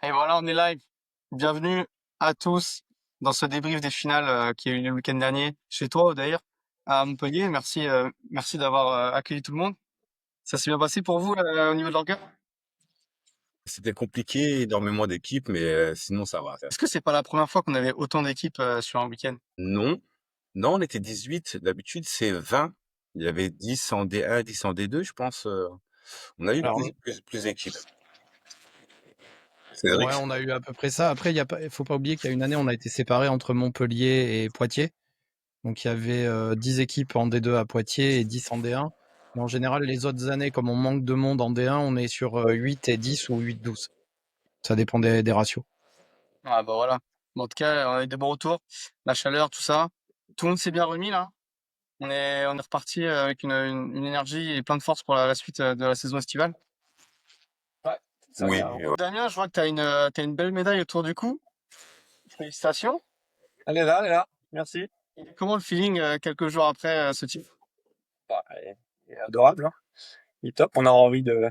Et voilà, on est live. Bienvenue à tous dans ce débrief des finales qui a eu lieu le week-end dernier chez toi, d'ailleurs, à Montpellier. Merci d'avoir accueilli tout le monde. Ça s'est bien passé pour vous au niveau de l'orga? C'était compliqué, énormément d'équipes, mais sinon ça va. Est-ce que c'est pas la première fois qu'on avait autant d'équipes sur un week-end? Non, non, on était 18. D'habitude, c'est 20. Il y avait 10 en D1, 10 en D2, je pense. On a eu Alors, plus d'équipes. ouais, Cédric? on a eu à peu près ça. Après, il faut pas oublier qu'il y a une année, on a été séparés entre Montpellier et Poitiers. Donc, il y avait 10 équipes en D2 à Poitiers et 10 en D1. Mais en général, les autres années, comme on manque de monde en D1, on est sur 8 et 10 ou 8-12. Ça dépend des ratios. Ah bah voilà. Bon, en tout cas, on a eu des bons retours, la chaleur, tout ça. Tout le monde s'est bien remis là. On est reparti avec une énergie et plein de force pour la suite de la saison estivale. Ouais, c'est ça, Oui, carrément. Damien, je vois que t'as une belle médaille autour du cou. Félicitations. Elle est là. Merci. Comment le feeling quelques jours après ce titre? Bah, il est adorable, hein. Il est top. On a envie de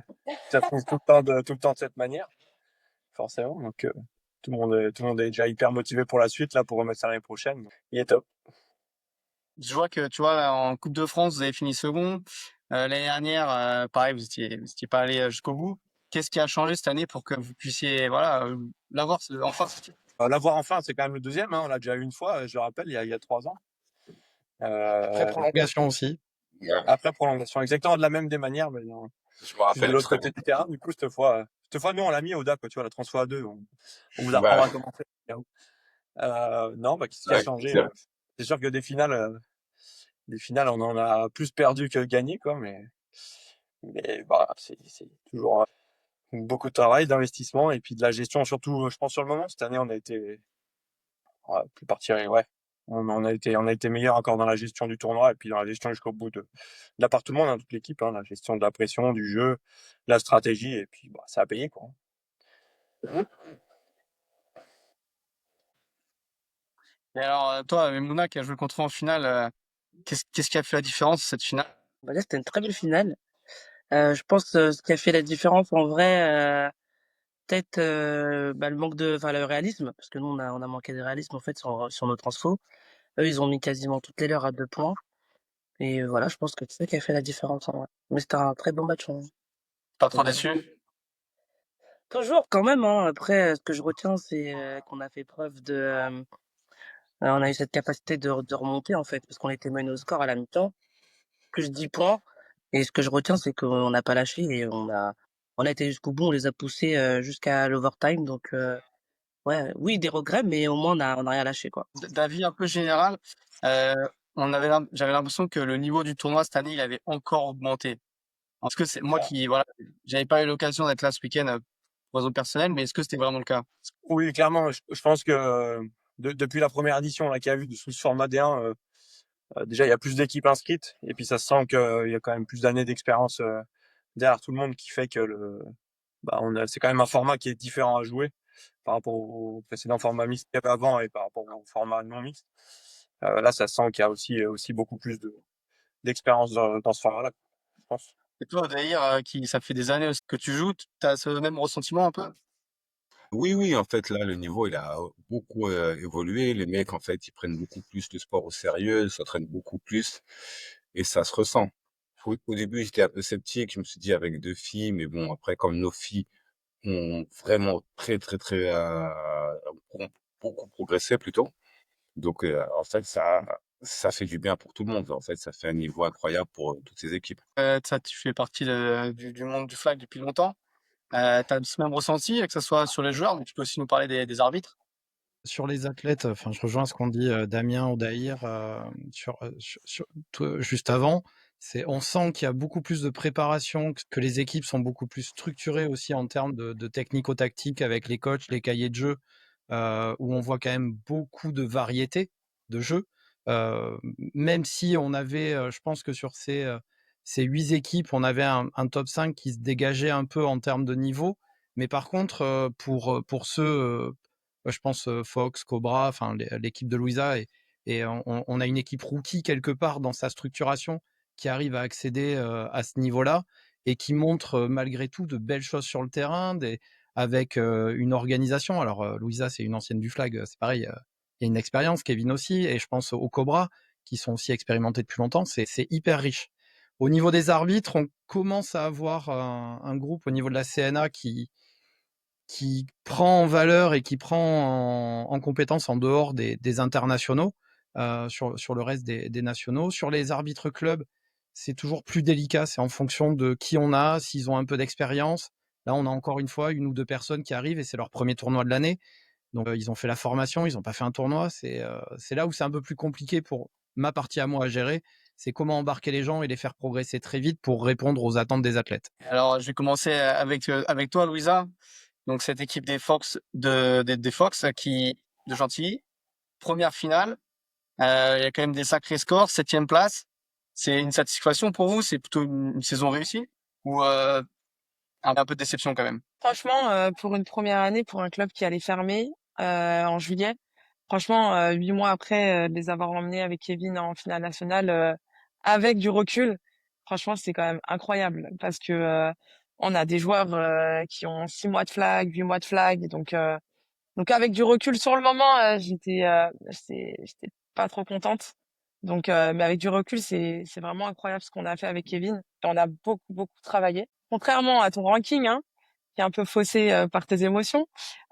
ça fonce tout le temps de cette manière, forcément. Donc, tout le monde est déjà hyper motivé pour la suite, là, pour remettre ça l'année prochaine. Il est top. Je vois que tu vois là, en Coupe de France, vous avez fini second. L'année dernière, pareil, vous étiez pas allé jusqu'au bout. Qu'est-ce qui a changé cette année pour que vous puissiez voilà l'avoir enfin ce titre? L'avoir enfin, c'est quand même le deuxième, hein. On l'a déjà eu une fois, je le rappelle, il y a 3 ans. Après Euh, prolongation aussi. Après prolongation. Exactement de la même des manières, mais non, je me plus de rappelle l'autre très côté bien. du terrain. Du coup, cette fois, nous, on l'a mis au DAP, tu vois, la transfo à 2. On vous Bah, apprendra comment faire. Non, bah, qu'est-ce qui a ouais, changé? c'est vrai. C'est sûr que des finales, on en a plus perdu que gagné, quoi, mais bah, c'est toujours beaucoup de travail, d'investissement et puis de la gestion, surtout, je pense, sur le moment. Cette année, on a été plus particulier, ouais. On a été meilleur encore dans la gestion du tournoi et puis dans la gestion jusqu'au bout de la part de tout le monde, hein, toute l'équipe, hein, la gestion de la pression, du jeu, la stratégie et puis bah, ça a payé, quoi. Et alors toi, Mouna qui a joué contre vous en finale, qu'est-ce qui a fait la différence cette finale? On va dire que c'était une très belle finale. Je pense ce qui a fait la différence en vrai, peut-être le manque enfin le réalisme, parce que nous on a manqué de réalisme en fait sur nos transfos. Eux ils ont mis quasiment toutes les leurs à 2 points. Et voilà, je pense que c'est ça qui a fait la différence en vrai. Mais c'était un très bon match. Pas trop déçu? Toujours quand même, hein. Après, ce que je retiens, c'est qu'on a fait preuve on a eu cette capacité de remonter en fait, parce qu'on était mené au score à la mi-temps, plus 10 points. Et ce que je retiens, c'est qu'on n'a pas lâché et on a été jusqu'au bout, on les a poussés jusqu'à l'overtime. Donc, ouais, oui, des regrets, mais au moins on a rien lâché, quoi. D'avis un peu général, euh, j'avais l'impression que le niveau du tournoi cette année, il avait encore augmenté. Est-ce que c'est moi qui, voilà, j'avais pas eu l'occasion d'être là ce week-end pour raison personnelle, mais est-ce que c'était vraiment le cas? Oui, clairement, je pense que depuis la première édition là, qu'il y a eu sous ce format D1, déjà il y a plus d'équipes inscrites et puis ça se sent qu'il y a quand même plus d'années d'expérience derrière tout le monde qui fait que c'est quand même un format qui est différent à jouer par rapport au précédent format mixte qu'il y avait avant et par rapport au format non mixte. Là, ça se sent qu'il y a aussi beaucoup plus d'expérience dans ce format-là, je pense. Et toi, d'ailleurs, ça fait des années aussi que tu joues, tu as ce même ressentiment un peu? Oui, oui, en fait, là, le niveau, il a beaucoup évolué. Les mecs, en fait, ils prennent beaucoup plus le sport au sérieux, ils s'entraînent beaucoup plus et ça se ressent. Au début, j'étais un peu sceptique. Je me suis dit avec 2 filles, mais bon, après, comme nos filles ont vraiment ont beaucoup progressé plutôt. Donc, en fait, ça fait du bien pour tout le monde. En fait, ça fait un niveau incroyable pour toutes ces équipes. Tu fais partie du monde du flag depuis longtemps. Tu as ce même ressenti, que ce soit sur les joueurs, mais tu peux aussi nous parler des arbitres? Sur les athlètes, enfin, je rejoins ce qu'ont dit Damien, Odaïr juste avant. On sent qu'il y a beaucoup plus de préparation, que les équipes sont beaucoup plus structurées aussi en termes de technico-tactique avec les coachs, les cahiers de jeu, où on voit quand même beaucoup de variété de jeux. Même si on avait, je pense que sur ces 8 équipes, on avait un top 5 qui se dégageait un peu en termes de niveau. Mais par contre, pour ceux, je pense Fox, Cobra, enfin l'équipe de Louisa, et on a une équipe rookie quelque part dans sa structuration qui arrive à accéder à ce niveau-là et qui montre malgré tout de belles choses sur le terrain, avec une organisation. Alors, Louisa, c'est une ancienne du Flag, c'est pareil, il y a une expérience, Kevin aussi, et je pense aux Cobra, qui sont aussi expérimentés depuis longtemps, c'est hyper riche. Au niveau des arbitres, on commence à avoir un groupe au niveau de la CNA qui prend en valeur et qui prend en compétence en dehors des internationaux, sur le reste des nationaux. Sur les arbitres clubs, c'est toujours plus délicat, c'est en fonction de qui on a, s'ils ont un peu d'expérience. Là, on a encore une fois 1 ou 2 personnes qui arrivent et c'est leur premier tournoi de l'année. Donc, ils ont fait la formation, ils n'ont pas fait un tournoi. C'est là où c'est un peu plus compliqué pour ma partie à moi à gérer. C'est comment embarquer les gens et les faire progresser très vite pour répondre aux attentes des athlètes. Alors, je vais commencer avec toi, Louisa. Donc, cette équipe des Fox des Fox de Chantilly, première finale. Il y a quand même des sacrés scores, 7e place. C'est une satisfaction pour vous? C'est plutôt une saison réussie? Ou un peu de déception quand même? Franchement, pour une première année, pour un club qui allait fermer en juillet, franchement, 8 mois après de les avoir emmenés avec Kevin en finale nationale, avec du recul, franchement, c'est quand même incroyable parce que on a des joueurs qui ont 6 mois de flag, 8 mois de flag, donc avec du recul sur le moment, j'étais pas trop contente. Donc, mais avec du recul, c'est vraiment incroyable ce qu'on a fait avec Kevin. Et on a beaucoup travaillé. Contrairement à ton ranking, hein, qui est un peu faussé par tes émotions,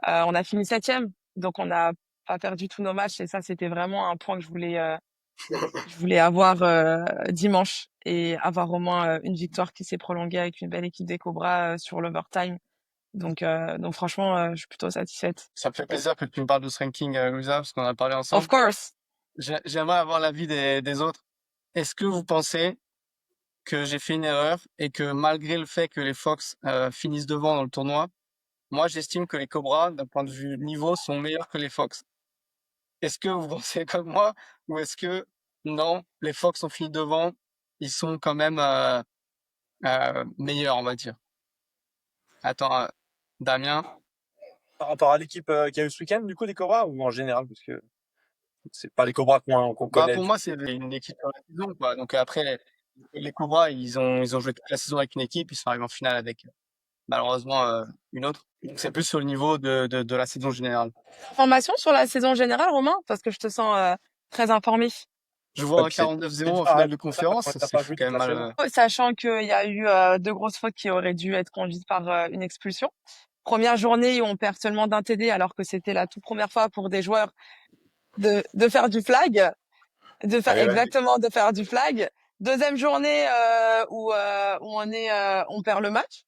on a fini 7e, donc on n'a pas perdu tous nos matchs. Et ça, c'était vraiment un point que je voulais avoir dimanche et avoir au moins une victoire qui s'est prolongée avec une belle équipe des Cobras sur l'overtime. Donc franchement, je suis plutôt satisfaite. Ça me fait plaisir que tu me parles de ce ranking, Louisa, parce qu'on en a parlé Of ensemble. course. J'aimerais avoir l'avis des autres. Est-ce que vous pensez que j'ai fait une erreur et que malgré le fait que les Fox finissent devant dans le tournoi, moi j'estime que les Cobras, d'un point de vue niveau, sont meilleurs que les Fox. Est-ce que vous pensez comme moi ou est-ce que non, les Fox ont fini devant, ils sont quand même meilleurs, on va dire. Attends, Damien. Par rapport à l'équipe qu'il y a eu ce week-end, du coup, des Cobras, ou en général, parce que c'est pas les Cobras qu'on Bah, connaît. pour moi, c'est une équipe de la saison, quoi. Donc après, les Cobras, ils ont joué toute la saison avec une équipe, ils sont arrivés en finale avec malheureusement une autre. Donc c'est plus sur le niveau de la saison générale. Information sur la saison générale, Romain, parce que je te sens très informé. Je Ouais, vois un puis c'est 49-0 en dur à finale de répondre ça quand conférence, t'as c'est pas fou joué quand toute même la saison. mal. Sachant qu'il y a eu 2 grosses fautes qui auraient dû être conduites par une expulsion. Première journée où on perd seulement d'un TD alors que c'était la toute première fois pour des joueurs de faire du flag, de faire Allez, vas-y. exactement de faire du flag. Deuxième journée où on perd le match.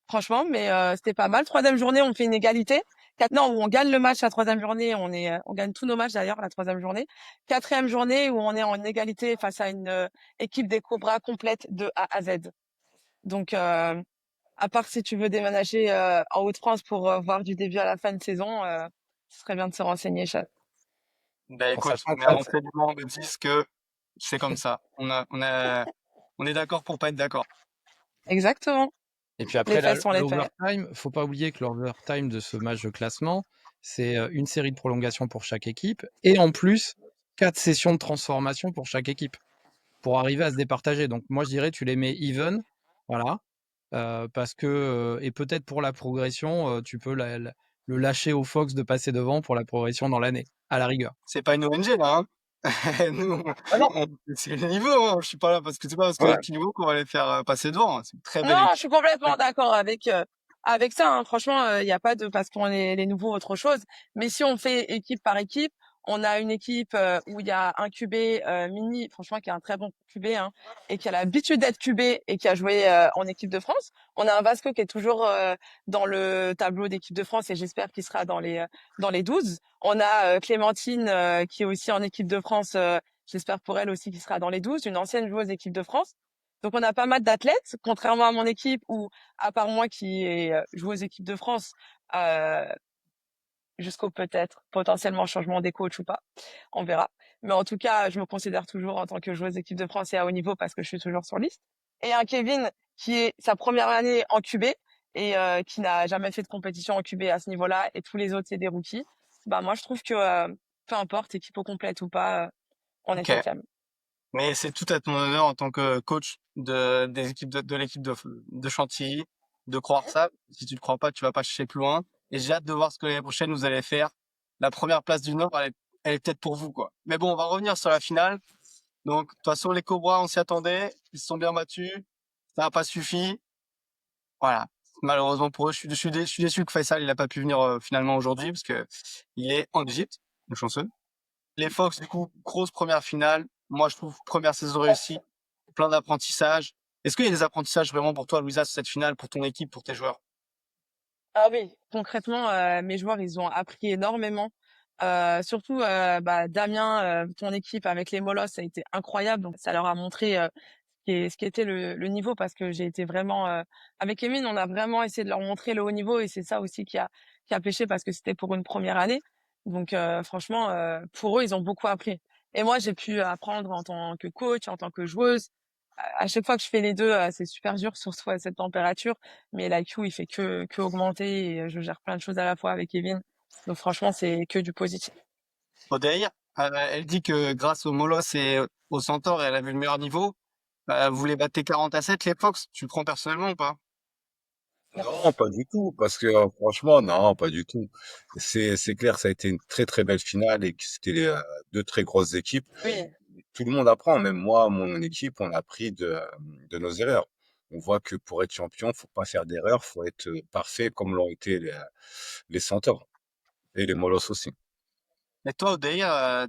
Franchement, mais c'était pas mal. Troisième journée, on fait une égalité. Non, où on gagne le match la troisième journée. On gagne tous nos matchs d'ailleurs la troisième journée. Quatrième journée où on est en égalité face à une équipe des Cobras complète de A à Z. Donc, à part si tu veux déménager en Haute-France pour voir du début à la fin de saison, ce serait bien de se renseigner, chat. Ben En écoute, sachant mes que renseignements me disent que c'est comme ça. On est d'accord pour pas être d'accord. Exactement. Et puis Les après, faits sont les faits. l'overtime, faut pas oublier que l'overtime de ce match de classement, c'est une série de prolongations pour chaque équipe et en plus 4 sessions de transformation pour chaque équipe pour arriver à se départager. Donc moi je dirais tu les mets even, voilà, parce que et peut-être pour la progression, tu peux le lâcher au Fox de passer devant pour la progression dans l'année, à la rigueur. C'est pas une ONG là, hein. Nous, Ah non, c'est le niveau, hein. Je suis pas là parce que c'est pas parce qu'on ouais. est petit niveau qu'on va les faire passer devant, hein. C'est une très belle Non, équipe. je suis complètement d'accord avec ça, hein. Franchement, il y a pas de parce qu'on est les nouveaux autre chose. Mais si on fait équipe par équipe, on a une équipe où il y a un QB mini, franchement, qui a un très bon QB, hein, et qui a l'habitude d'être QB et qui a joué en équipe de France. On a un Vasco qui est toujours dans le tableau d'équipe de France et j'espère qu'il sera dans les 12. On a Clémentine qui est aussi en équipe de France. J'espère pour elle aussi qu'il sera dans les 12, une ancienne joueuse d'équipe de France. Donc on a pas mal d'athlètes, contrairement à mon équipe où, à part moi qui est joueuse équipe de France, euh, jusqu'au peut-être potentiellement changement des coachs ou pas, on verra. Mais en tout cas, je me considère toujours en tant que joueuse équipe de France et à haut niveau parce que je suis toujours sur liste. Et un Kevin qui est sa première année en QB et qui n'a jamais fait de compétition en QB à ce niveau-là et tous les autres c'est des rookies. Bah moi je trouve que peu importe équipe au complète ou pas, on est Ok. septième. Mais c'est tout à ton honneur en tant que coach des équipes de l'équipe de Chantilly de croire ça. Si tu ne crois pas, tu vas pas chercher plus loin. Et j'ai hâte de voir ce que l'année prochaine vous allez faire. La première place du Nord, elle est peut-être pour vous, quoi. Mais bon, on va revenir sur la finale. Donc, de toute façon, les Cobras, on s'y attendait. Ils se sont bien battus. Ça n'a pas suffi. Voilà. Malheureusement pour eux, je suis déçu que Faisal il a pas pu venir finalement aujourd'hui parce que il est en Égypte, le chanceux. Les Fox, du coup, grosse première finale. Moi, je trouve première saison réussie, plein d'apprentissages. Est-ce qu'il y a des apprentissages vraiment pour toi, Louisa, sur cette finale, pour ton équipe, pour tes joueurs? Ah oui, concrètement, mes joueurs, ils ont appris énormément. Surtout, Damien, ton équipe avec les Molosses, ça a été incroyable. Donc, ça leur a montré ce qui était le niveau parce que j'ai été vraiment avec Emine, on a vraiment essayé de leur montrer le haut niveau et c'est ça aussi qui a pêché parce que c'était pour une première année. Donc, franchement, pour eux, ils ont beaucoup appris. Et moi, j'ai pu apprendre en tant que coach, en tant que joueuse. À chaque fois que je fais les deux, c'est super dur, surtout à cette température. Mais l'IQ, il fait que augmenter et je gère plein de choses à la fois avec Kevin. Donc franchement, c'est que du positif. Odeir, elle dit que grâce au Molos et au Centaure, elle a vu le meilleur niveau. Vous les battez 40-7, les Fox. Tu le prends personnellement ou pas? Non, pas du tout, parce que franchement, non, pas du tout. C'est clair, ça a été une très très belle finale et que c'était deux très grosses équipes. Oui, Tout le monde apprend, même moi, mon équipe, on a appris de nos erreurs. On voit que pour être champion, faut pas faire d'erreurs, faut être parfait comme l'ont été les Centaures et les Molosses aussi. Et toi, Odeir,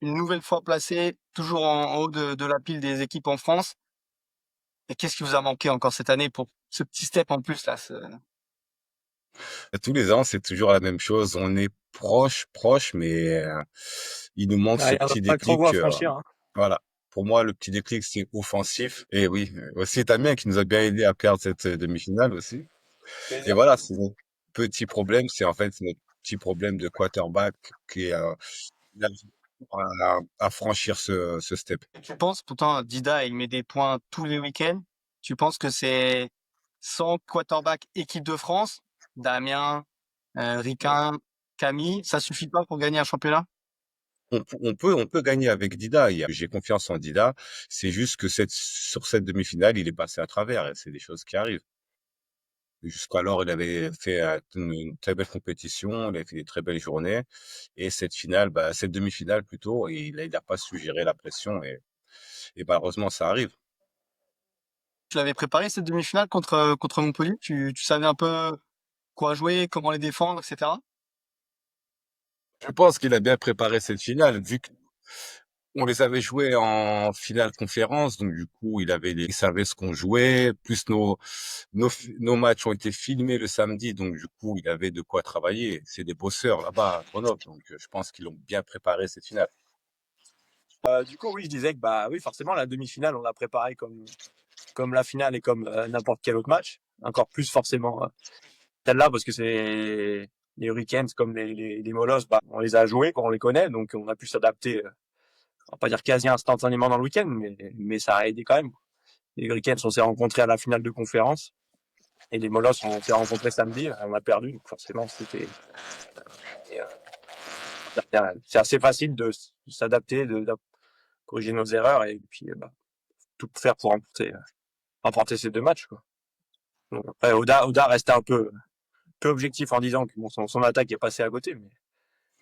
une nouvelle fois placé, toujours en haut de la pile des équipes en France. Et qu'est-ce qui vous a manqué encore cette année pour ce petit step en plus là? Tous les ans, c'est toujours la même chose. On est proche, mais il nous manque Ah, ce il y a petit pas trop déclic. à franchir, hein. Voilà. Pour moi, le petit déclic, c'est offensif. Et oui, aussi Damien qui nous a bien aidé à perdre cette demi-finale aussi. Et Plaisir. voilà, c'est notre petit problème. C'est en fait notre petit problème de quarterback qui est il arrive pas à franchir ce step. Tu penses, pourtant, Dida, il met des points tous les week-ends. Tu penses que c'est sans quarterback équipe de France, Damien, Riquin, Camille, ça suffit pas pour gagner un championnat? On peut gagner avec Dida. J'ai confiance en Dida. C'est juste que sur cette demi-finale, il est passé à travers. Et c'est des choses qui arrivent. Jusqu'alors, il avait fait une très belle compétition, il a fait des très belles journées. Et cette finale, cette demi-finale plutôt, il a pas su gérer la pression et malheureusement, ça arrive. Tu l'avais préparé cette demi-finale contre Montpellier? Tu savais un peu quoi jouer, comment les défendre, etc. Je pense qu'il a bien préparé cette finale, vu qu'on les avait joués en finale conférence, donc du coup, il savait ce qu'on jouait, plus nos matchs ont été filmés le samedi, donc du coup, il avait de quoi travailler. C'est des bosseurs là-bas à Grenoble, donc je pense qu'ils l'ont bien préparé cette finale. Du coup, oui, je disais que bah oui, forcément, la demi-finale, on l'a préparée comme la finale et comme n'importe quel autre match. Encore plus forcément celle-là parce que c'est les Hurricanes comme les Molosses, bah, on les a joués, on les connaît, donc on a pu s'adapter. On va pas dire quasi instantanément dans le week-end, mais ça a aidé quand même. Les Hurricanes, on s'est rencontrés à la finale de conférence et les Molosses, on s'est rencontrés samedi, on a perdu, donc forcément c'était. C'est assez facile de s'adapter, de corriger nos erreurs et puis tout faire pour remporter ces deux matchs, quoi. Donc, après, Oda restait un peu objectif en disant que bon, son attaque est passée à côté, mais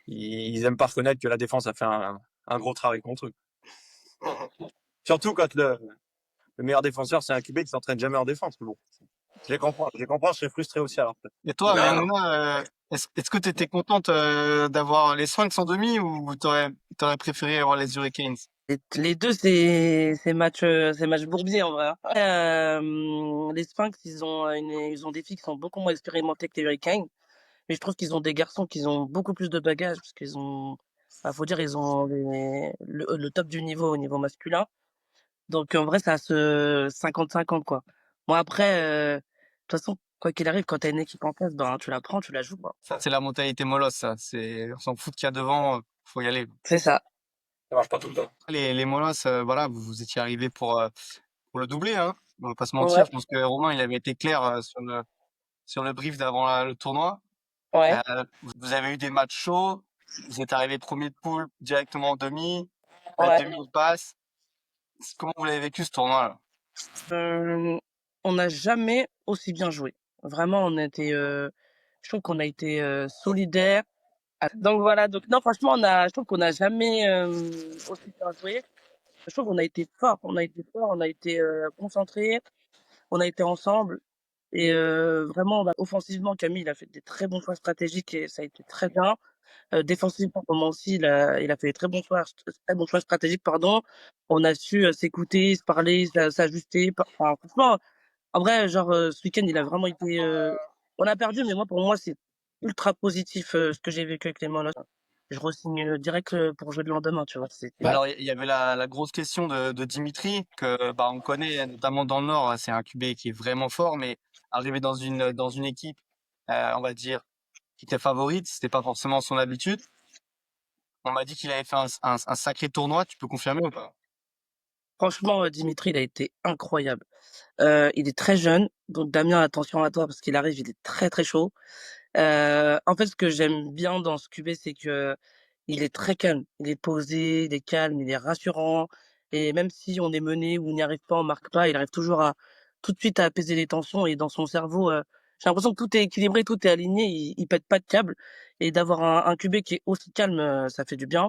ils aiment pas reconnaître que la défense a fait un gros travail contre eux. Surtout quand le meilleur défenseur, c'est un QB qui s'entraîne jamais en défense. Mais bon, je les comprends, je serais frustré aussi alors. Et toi, Non, non. Maimouna, est-ce que tu étais contente d'avoir les Sphinx en demi ou t'aurais préféré avoir les Hurricanes? Les deux, c'est match bourbier en vrai, hein. Les Sphinx, ils ont des filles qui sont beaucoup moins expérimentées que les Hurricanes. Mais je trouve qu'ils ont des garçons qui ont beaucoup plus de bagages parce qu'ils ont, faut dire, ils ont le top du niveau au niveau masculin. Donc en vrai, ça se 50-50 quoi. Moi après, de toute façon, quoi qu'il arrive, quand t'as une équipe en face, ben tu la prends, tu la joues quoi. Ça, c'est la mentalité molosse, ça. On s'en fout qu'il y a devant, faut y aller. C'est ça. Ça marche pas tout le temps. Les molosses, voilà, vous étiez arrivés pour le doubler, hein. On va pas se mentir. Ouais, Je pense que Romain, il avait été clair sur le brief d'avant le tournoi. ouais. Vous avez eu des matchs chauds. Vous êtes arrivé premier de poule directement en demi. La Ouais. demi passe. Comment vous l'avez vécu ce tournoi-là? On n'a jamais aussi bien joué. Vraiment, je trouve qu'on a été solidaires. Donc voilà, donc non, franchement, je trouve qu'on n'a jamais aussi bien joué. Je trouve qu'on a été fort, on a été concentrés, on a été ensemble. Et vraiment, bah, offensivement, Camille, il a fait des très bons choix stratégiques et ça a été très bien. Défensivement, comme aussi, il a fait des très bons choix stratégiques, pardon. On a su s'écouter, se parler, s'ajuster. Enfin, franchement, en vrai, genre, ce week-end, il a vraiment été. On a perdu, mais pour moi, c'est ultra positif ce que j'ai vécu avec les Molosses. Je re-signe direct pour jouer le lendemain, tu vois. Bah, Alors, il y avait la grosse question de Dimitri, que bah, on connaît, notamment dans le Nord, c'est un QB qui est vraiment fort, mais arrivé dans une équipe, on va dire, qui était favorite, c'était pas forcément son habitude. On m'a dit qu'il avait fait un sacré tournoi, tu peux confirmer ou pas? Franchement, Dimitri, il a été incroyable. Il est très jeune, donc Damien, attention à toi parce qu'il arrive, il est très très chaud. En fait, ce que j'aime bien dans ce QB, c'est que il est très calme. Il est posé, il est calme, il est rassurant. Et même si on est mené ou on n'y arrive pas, on marque pas, il arrive toujours à tout de suite à apaiser les tensions. Et dans son cerveau, j'ai l'impression que tout est équilibré, tout est aligné. Il pète pas de câble. Et d'avoir un QB qui est aussi calme, ça fait du bien.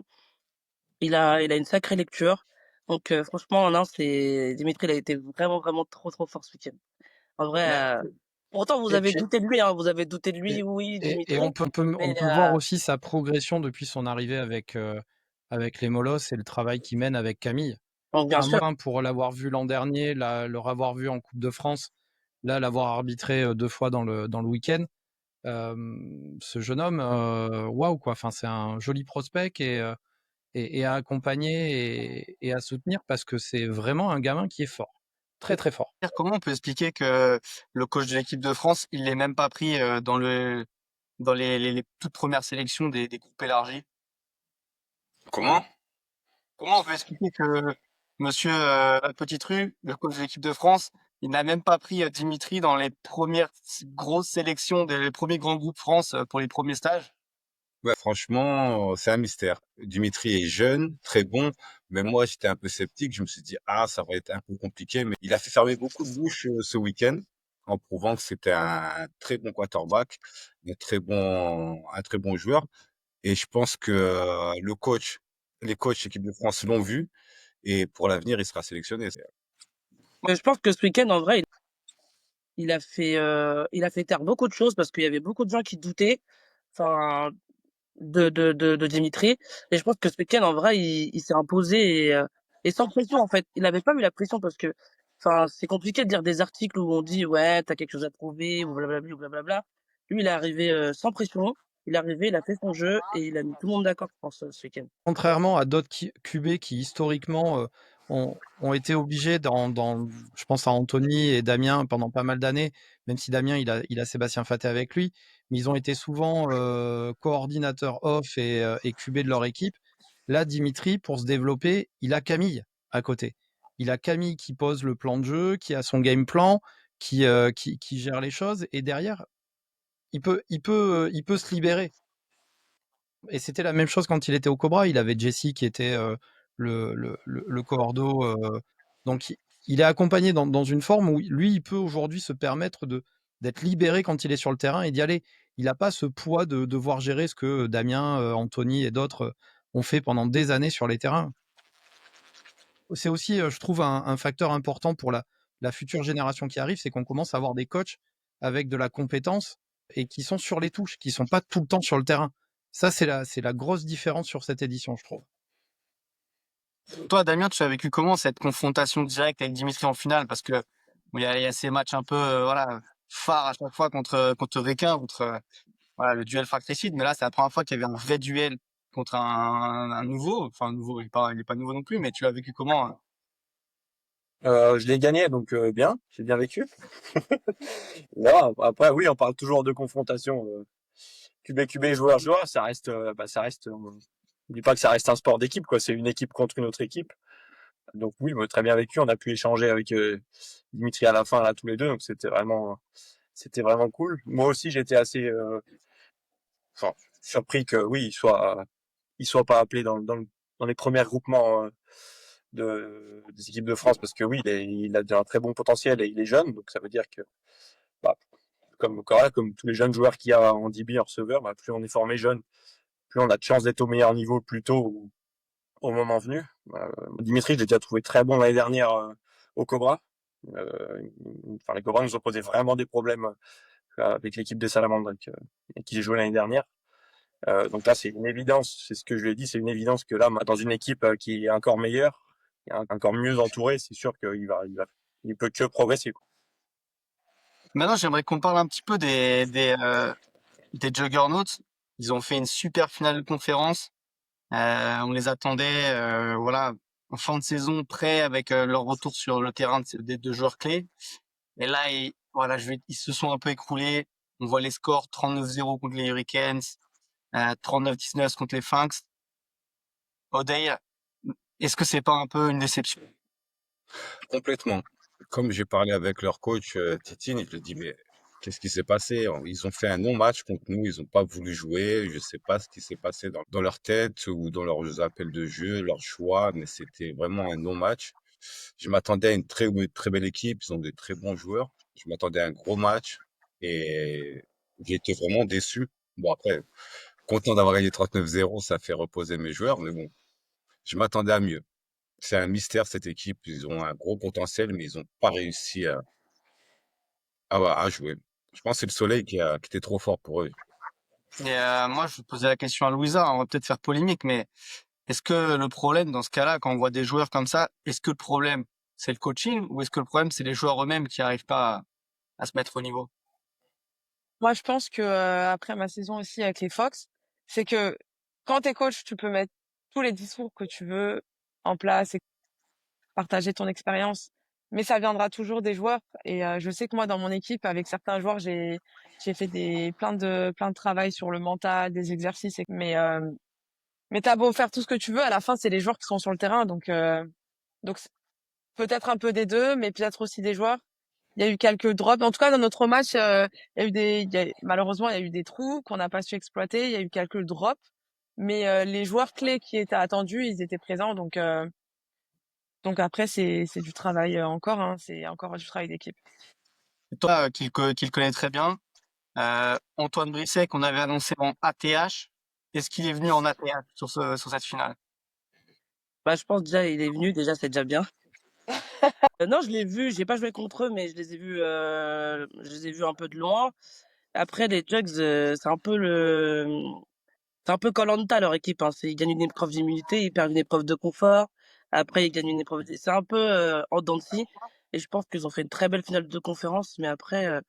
Il a une sacrée lecture. Donc franchement, non, Dimitri, il a été vraiment vraiment trop trop fort ce week-end. En Mais vrai, pourtant vous et, avez douté de lui, hein. Vous avez douté de lui, et, oui, et Dimitri. on Mais peut voir aussi sa progression depuis son arrivée avec les Molosses et le travail qu'il mène avec Camille. donc bien Enfin, sûr. moi, pour l'avoir vu l'an dernier, le revoir vu en Coupe de France, là, l'avoir arbitré 2 fois dans le week-end, ce jeune homme, waouh, quoi. Enfin, c'est un joli prospect et à accompagner et à soutenir parce que c'est vraiment un gamin qui est fort. Très, très fort. comment on peut expliquer que le coach de l'équipe de France, il l'ait même pas pris dans les toutes premières sélections des groupes élargis? Comment? Comment on peut expliquer que monsieur la Petite Rue, le coach de l'équipe de France, il n'a même pas pris Dimitri dans les premières grosses sélections, les premiers grands groupes France pour les premiers stages? Ouais, franchement, c'est un mystère. Dimitri est jeune, très bon, mais moi, j'étais un peu sceptique. Je me suis dit, ah, ça va être un peu compliqué, mais il a fait fermer beaucoup de bouches ce week-end en prouvant que c'était un très bon quarterback, un très bon joueur. Et je pense que les coachs équipe de France l'ont vu et pour l'avenir, il sera sélectionné. Mais je pense que ce week-end, en vrai, il a fait taire beaucoup de choses parce qu'il y avait beaucoup de gens qui doutaient. Enfin, de Dimitri. Et je pense que ce week-end, en vrai, il s'est imposé et sans pression, en fait. Il n'avait pas eu la pression parce que, enfin, c'est compliqué de lire des articles où on dit, ouais, t'as quelque chose à prouver, ou blablabla, ou blablabla. Lui, il est arrivé sans pression. Il est arrivé, il a fait son jeu et il a mis tout le monde d'accord, je pense, ce week-end. Contrairement à d'autres QB qui historiquement ont été obligés je pense à Anthony et Damien pendant pas mal d'années, même si Damien il a Sébastien Faté avec lui, mais ils ont été souvent coordinateurs off et QB de leur équipe. Là, Dimitri, pour se développer, il a Camille à côté. Il a Camille qui pose le plan de jeu, qui a son game plan, qui gère les choses, et derrière, il peut se libérer. Et c'était la même chose quand il était au Cobra. Il avait Jesse qui était le cordeau. Donc, il est accompagné dans une forme où lui, il peut aujourd'hui se permettre d'être libéré quand il est sur le terrain et d'y aller. Il n'a pas ce poids de devoir gérer ce que Damien, Anthony et d'autres ont fait pendant des années sur les terrains. C'est aussi, je trouve, un facteur important pour la future génération qui arrive, c'est qu'on commence à avoir des coachs avec de la compétence et qui sont sur les touches, qui sont pas tout le temps sur le terrain. Ça, c'est la grosse différence sur cette édition, je trouve. Toi, Damien, tu as vécu comment cette confrontation directe avec Dimitri en finale? Parce que bon, il y a ces matchs un peu voilà, phares à chaque fois contre Requin, contre voilà, le duel fratricide, mais là, c'est la première fois qu'il y avait un vrai duel contre un nouveau. Enfin, un nouveau, il est pas nouveau non plus, mais tu l'as vécu comment, hein? Je l'ai gagné, donc bien, j'ai bien vécu. Là, après, oui, on parle toujours de confrontation QB, joueur, ça reste, on dit pas que ça reste un sport d'équipe, quoi. C'est une équipe contre une autre équipe. Donc oui, moi, très bien vécu. On a pu échanger avec Dimitri à la fin, là, tous les deux. Donc c'était vraiment cool. Moi aussi, j'étais assez, enfin, surpris que oui, il soit pas appelé dans les premiers groupements des équipes de France parce que oui, il a un très bon potentiel et il est jeune. Donc ça veut dire que, bah, comme tous les jeunes joueurs qu'il y a en DB, en receveur, bah, plus on est formé jeune, plus on a de chances d'être au meilleur niveau plus tôt au moment venu. Dimitri, je l'ai déjà trouvé très bon l'année dernière au Cobra. Les Cobras nous ont posé vraiment des problèmes avec l'équipe des Salamandres avec qui j'ai joué l'année dernière. Donc là, c'est une évidence, c'est ce que je lui ai dit, c'est une évidence que là, dans une équipe qui est encore meilleure, qui est encore mieux entourée, c'est sûr il peut que progresser, quoi. Maintenant, j'aimerais qu'on parle un petit peu des Juggernauts. Ils ont fait une super finale de conférence. On les attendait, voilà, en fin de saison, prêts avec leur retour sur le terrain des deux joueurs clés. Et là, voilà, ils se sont un peu écroulés. On voit les scores 39-0 contre les Hurricanes, 39-19 contre les Lynx. O'Day, est-ce que c'est pas un peu une déception? Complètement. Comme j'ai parlé avec leur coach, Titine, je lui ai dit: «Mais qu'est-ce qui s'est passé?» Ils ont fait un non-match contre nous, ils ont pas voulu jouer. Je sais pas ce qui s'est passé dans leur tête ou dans leurs appels de jeu, leurs choix, mais c'était vraiment un non-match. Je m'attendais à une très belle équipe, ils ont des très bons joueurs. Je m'attendais à un gros match et j'ai été vraiment déçu. Bon après, content d'avoir gagné 39-0, ça fait reposer mes joueurs, mais bon, je m'attendais à mieux. C'est un mystère cette équipe, ils ont un gros potentiel, mais ils ont pas réussi à jouer. Je pense que c'est le soleil qui était trop fort pour eux. Et moi, je posais la question à Louisa, on va peut-être faire polémique, mais est-ce que le problème dans ce cas-là, quand on voit des joueurs comme ça, est-ce que le problème c'est le coaching ou est-ce que le problème c'est les joueurs eux-mêmes qui arrivent pas à se mettre au niveau? Moi, je pense que après ma saison aussi avec les Fox, c'est que quand t'es coach, tu peux mettre tous les discours que tu veux en place et partager ton expérience, mais ça viendra toujours des joueurs. Et je sais que moi, dans mon équipe, avec certains joueurs, j'ai fait plein de travail sur le mental, des exercices. Mais t'as beau faire tout ce que tu veux, à la fin, c'est les joueurs qui sont sur le terrain. Donc peut-être un peu des deux, mais peut-être aussi des joueurs. Il y a eu quelques drops. En tout cas, dans notre match, malheureusement, il y a eu des trous qu'on n'a pas su exploiter. Il y a eu quelques drops, mais les joueurs clés qui étaient attendus, ils étaient présents. Donc après, c'est du travail encore. Hein, c'est encore du travail d'équipe. Et toi, qui le connais très bien, Antoine Brisset qu'on avait annoncé en ATH, est-ce qu'il est venu en ATH sur cette finale? Bah, je pense déjà il est venu, déjà c'est déjà bien. Non, je l'ai vu, j'ai pas joué contre eux, mais je les ai vus un peu de loin. Après, les Jugs, c'est un peu koh leur équipe, hein. Ils gagnent une épreuve d'immunité, ils perdent une épreuve de confort. Après, ils gagnent une épreuve. C'est un peu en dents de scie. Et je pense qu'ils ont fait une très belle finale de conférence, mais après,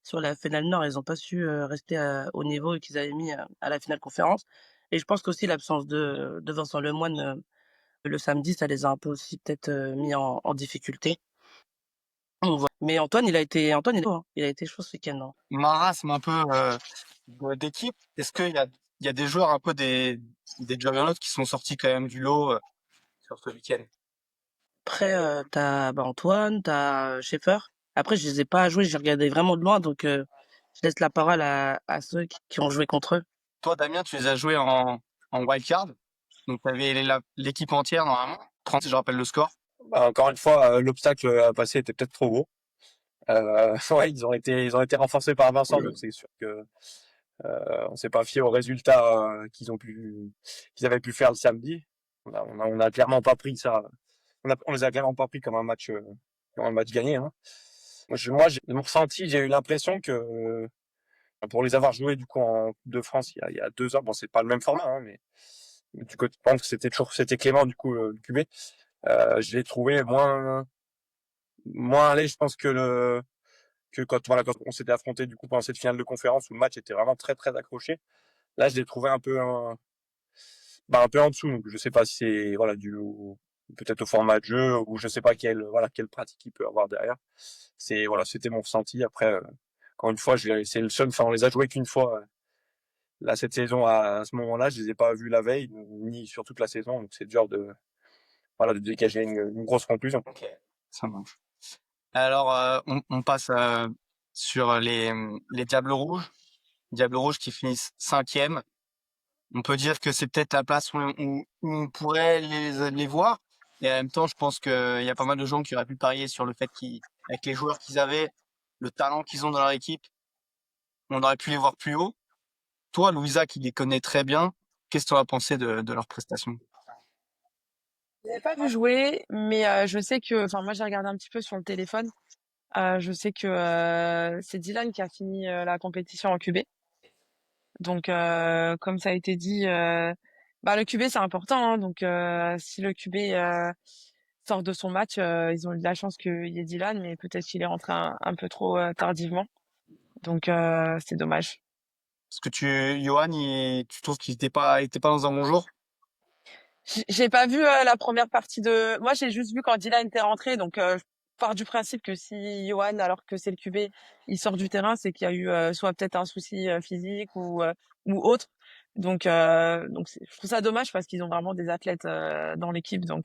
sur la finale nord, ils ont pas su rester au niveau qu'ils avaient mis à la finale conférence. Et je pense qu'aussi l'absence de Vincent Lemoine le samedi, ça les a un peu aussi peut-être mis en difficulté. Mais Antoine, il est chaud, hein. Il a été chaud ce week-end, hein. Marasme un peu d'équipe. Est-ce il y a des joueurs un peu des Juggernauts qui sont sortis quand même du lot sur ce week-end? Après, t'as Antoine, t'as Schaeffer. Après, je les ai pas joués, j'ai regardé vraiment de loin, donc je laisse la parole à ceux qui ont joué contre eux. Toi, Damien, tu les as joués en wildcard. Donc, tu avais l'équipe entière normalement. 30, si je rappelle le score. Bah, encore une fois, l'obstacle à passer était peut-être trop beau. Ouais, ils ont été renforcés par Vincent, donc c'est sûr que on s'est pas fié aux résultats qu'ils avaient pu faire le samedi. On a clairement pas pris ça. On les a clairement pas pris comme un match gagné, hein. J'ai mon ressenti, j'ai eu l'impression que pour les avoir joués du coup en Coupe de France il y a 2 ans, bon c'est pas le même format, hein, mais du coup, je pense que c'était Clément du coup le QB. Je l'ai trouvé moins allé, je pense que quand on s'était affronté du coup pendant cette finale de conférence où le match était vraiment très très accroché. Là, je l'ai trouvé un peu en dessous. Donc, je sais pas si c'est voilà peut-être au format de jeu ou je sais pas quelle pratique il peut avoir derrière. C'était mon ressenti. Après, encore une fois, c'est le seul. Enfin, on les a joués qu'une fois là cette saison à ce moment-là. Je les ai pas vus la veille ni sur toute la saison. Donc c'est dur de dégager une grosse conclusion. Ok, ça marche. Alors, on passe sur les Diables Rouges. Diables Rouges qui finissent 5e. On peut dire que c'est peut-être la place où on pourrait les voir. Et en même temps, je pense qu'il y a pas mal de gens qui auraient pu parier sur le fait avec les joueurs qu'ils avaient, le talent qu'ils ont dans leur équipe, on aurait pu les voir plus haut. Toi, Louisa, qui les connaît très bien, qu'est-ce que tu as pensé de leurs prestations? Je l'ai pas vu jouer, mais je sais que, enfin moi j'ai regardé un petit peu sur le téléphone. Je sais que c'est Dylan qui a fini la compétition en QB. Donc comme ça a été dit, bah le QB c'est important, hein, donc si le QB sort de son match, ils ont eu de la chance qu'il y ait Dylan, mais peut-être qu'il est rentré un peu trop tardivement. Donc c'est dommage. Parce que Johan, tu trouves qu'il était pas dans un bon jour? J'ai pas vu la première partie de. Moi, j'ai juste vu quand Dylan était rentré. Donc, je pars du principe que si Johan, alors que c'est le QB, il sort du terrain, c'est qu'il y a eu soit peut-être un souci physique ou autre. Donc, je trouve ça dommage parce qu'ils ont vraiment des athlètes dans l'équipe. Sur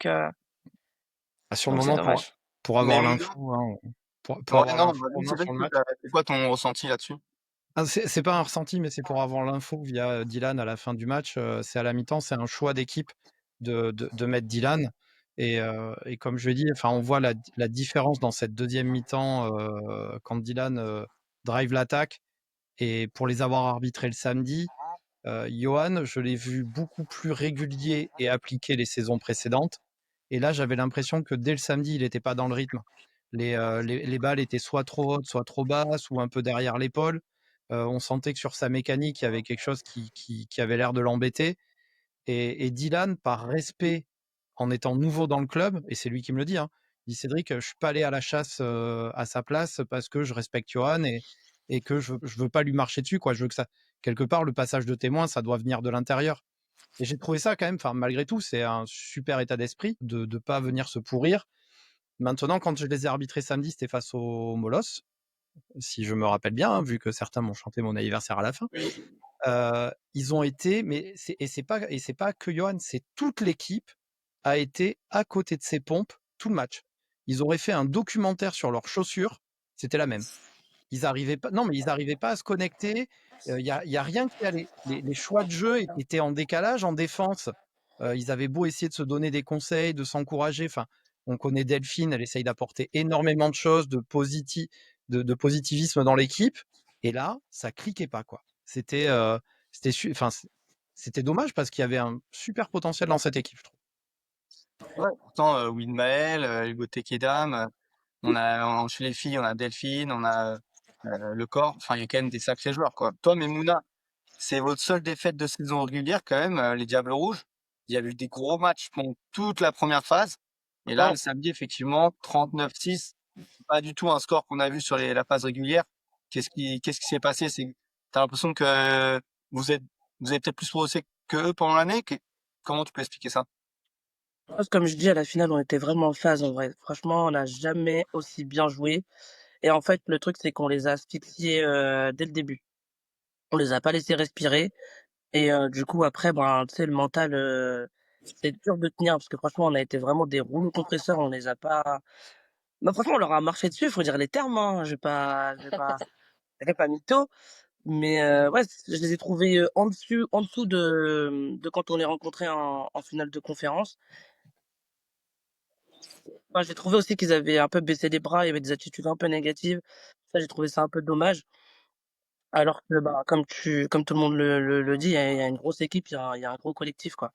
le Donc c'est moment, dommage. pour Mais avoir Mouna, l'info, hein, pour ouais, avoir non, l'info vas-y, en main Cédric, sur le toi, match. c'est quoi ton ressenti là-dessus? Ah, c'est pas un ressenti, mais c'est pour avoir l'info via Dylan à la fin du match. C'est à la mi-temps, c'est un choix d'équipe de mettre Dylan. Et comme je l'ai dit, enfin, on voit la différence dans cette deuxième mi-temps quand Dylan drive l'attaque. Et pour les avoir arbitrés le samedi, Johan, je l'ai vu beaucoup plus régulier et appliqué les saisons précédentes. Et là, j'avais l'impression que dès le samedi, il n'était pas dans le rythme. Les balles étaient soit trop hautes, soit trop basses, ou un peu derrière l'épaule. On sentait que sur sa mécanique, il y avait quelque chose qui avait l'air de l'embêter. Et Dylan, par respect, en étant nouveau dans le club, et c'est lui qui me le dit, hein, il dit Cédric, je suis pas allé à la chasse à sa place parce que je respecte Johan et que je veux pas lui marcher dessus, quoi. Je veux que ça, quelque part, le passage de témoin, ça doit venir de l'intérieur. Et j'ai trouvé ça quand même, enfin, malgré tout, c'est un super état d'esprit de ne pas venir se pourrir. Maintenant, quand je les ai arbitrés samedi, c'était face au Molos, si je me rappelle bien, hein, vu que certains m'ont chanté mon anniversaire à la fin. Ils ont été, mais c'est pas que Johan, c'est toute l'équipe a été à côté de ses pompes tout le match. Ils auraient fait un documentaire sur leurs chaussures, c'était la même. Ils arrivaient pas, non mais ils arrivaient pas à se connecter. Il y a rien qui allait. Les choix de jeu étaient en décalage en défense. Ils avaient beau essayer de se donner des conseils, de s'encourager. Enfin, on connaît Delphine, elle essaye d'apporter énormément de choses, de positivisme dans l'équipe. Et là, ça cliquait pas quoi. Enfin, c'était dommage parce qu'il y avait un super potentiel dans cette équipe, je trouve. Ouais, pourtant, Will Maël, Hugo Tekedam, chez les filles, on a Delphine, on a Le Corps. Enfin, il y a quand même des sacrés joueurs, quoi. Toi, Mouna, c'est votre seule défaite de saison régulière quand même, les Diables Rouges. Il y a eu des gros matchs pendant toute la première phase. Et là, Ouais. le samedi, effectivement, 39-6. Pas du tout un score qu'on a vu sur la phase régulière. Qu'est-ce qui s'est passé? T'as l'impression que vous êtes, vous avez peut-être plus progressé que eux pendant l'année? Comment tu peux expliquer ça? Comme je dis, à la finale, on était vraiment en phase, en vrai. Franchement, on n'a jamais aussi bien joué. Et en fait, le truc, c'est qu'on les a asphyxiés dès le début. On les a pas laissés respirer. Et du coup, après, ben, tu sais, le mental, c'est dur de tenir parce que franchement, on a été vraiment des rouleaux compresseurs. On les a pas. Bah, franchement, on leur a marché dessus. Il faut dire les termes. Hein. Je vais pas mytho. Mais ouais, je les ai trouvés en dessous de quand on les rencontrait en finale de conférence. Enfin, j'ai trouvé aussi qu'ils avaient un peu baissé les bras. Il y avait des attitudes un peu négatives. Ça, j'ai trouvé ça un peu dommage. Alors que, bah, comme tout le monde le dit, il y a une grosse équipe, il y a un gros collectif, quoi.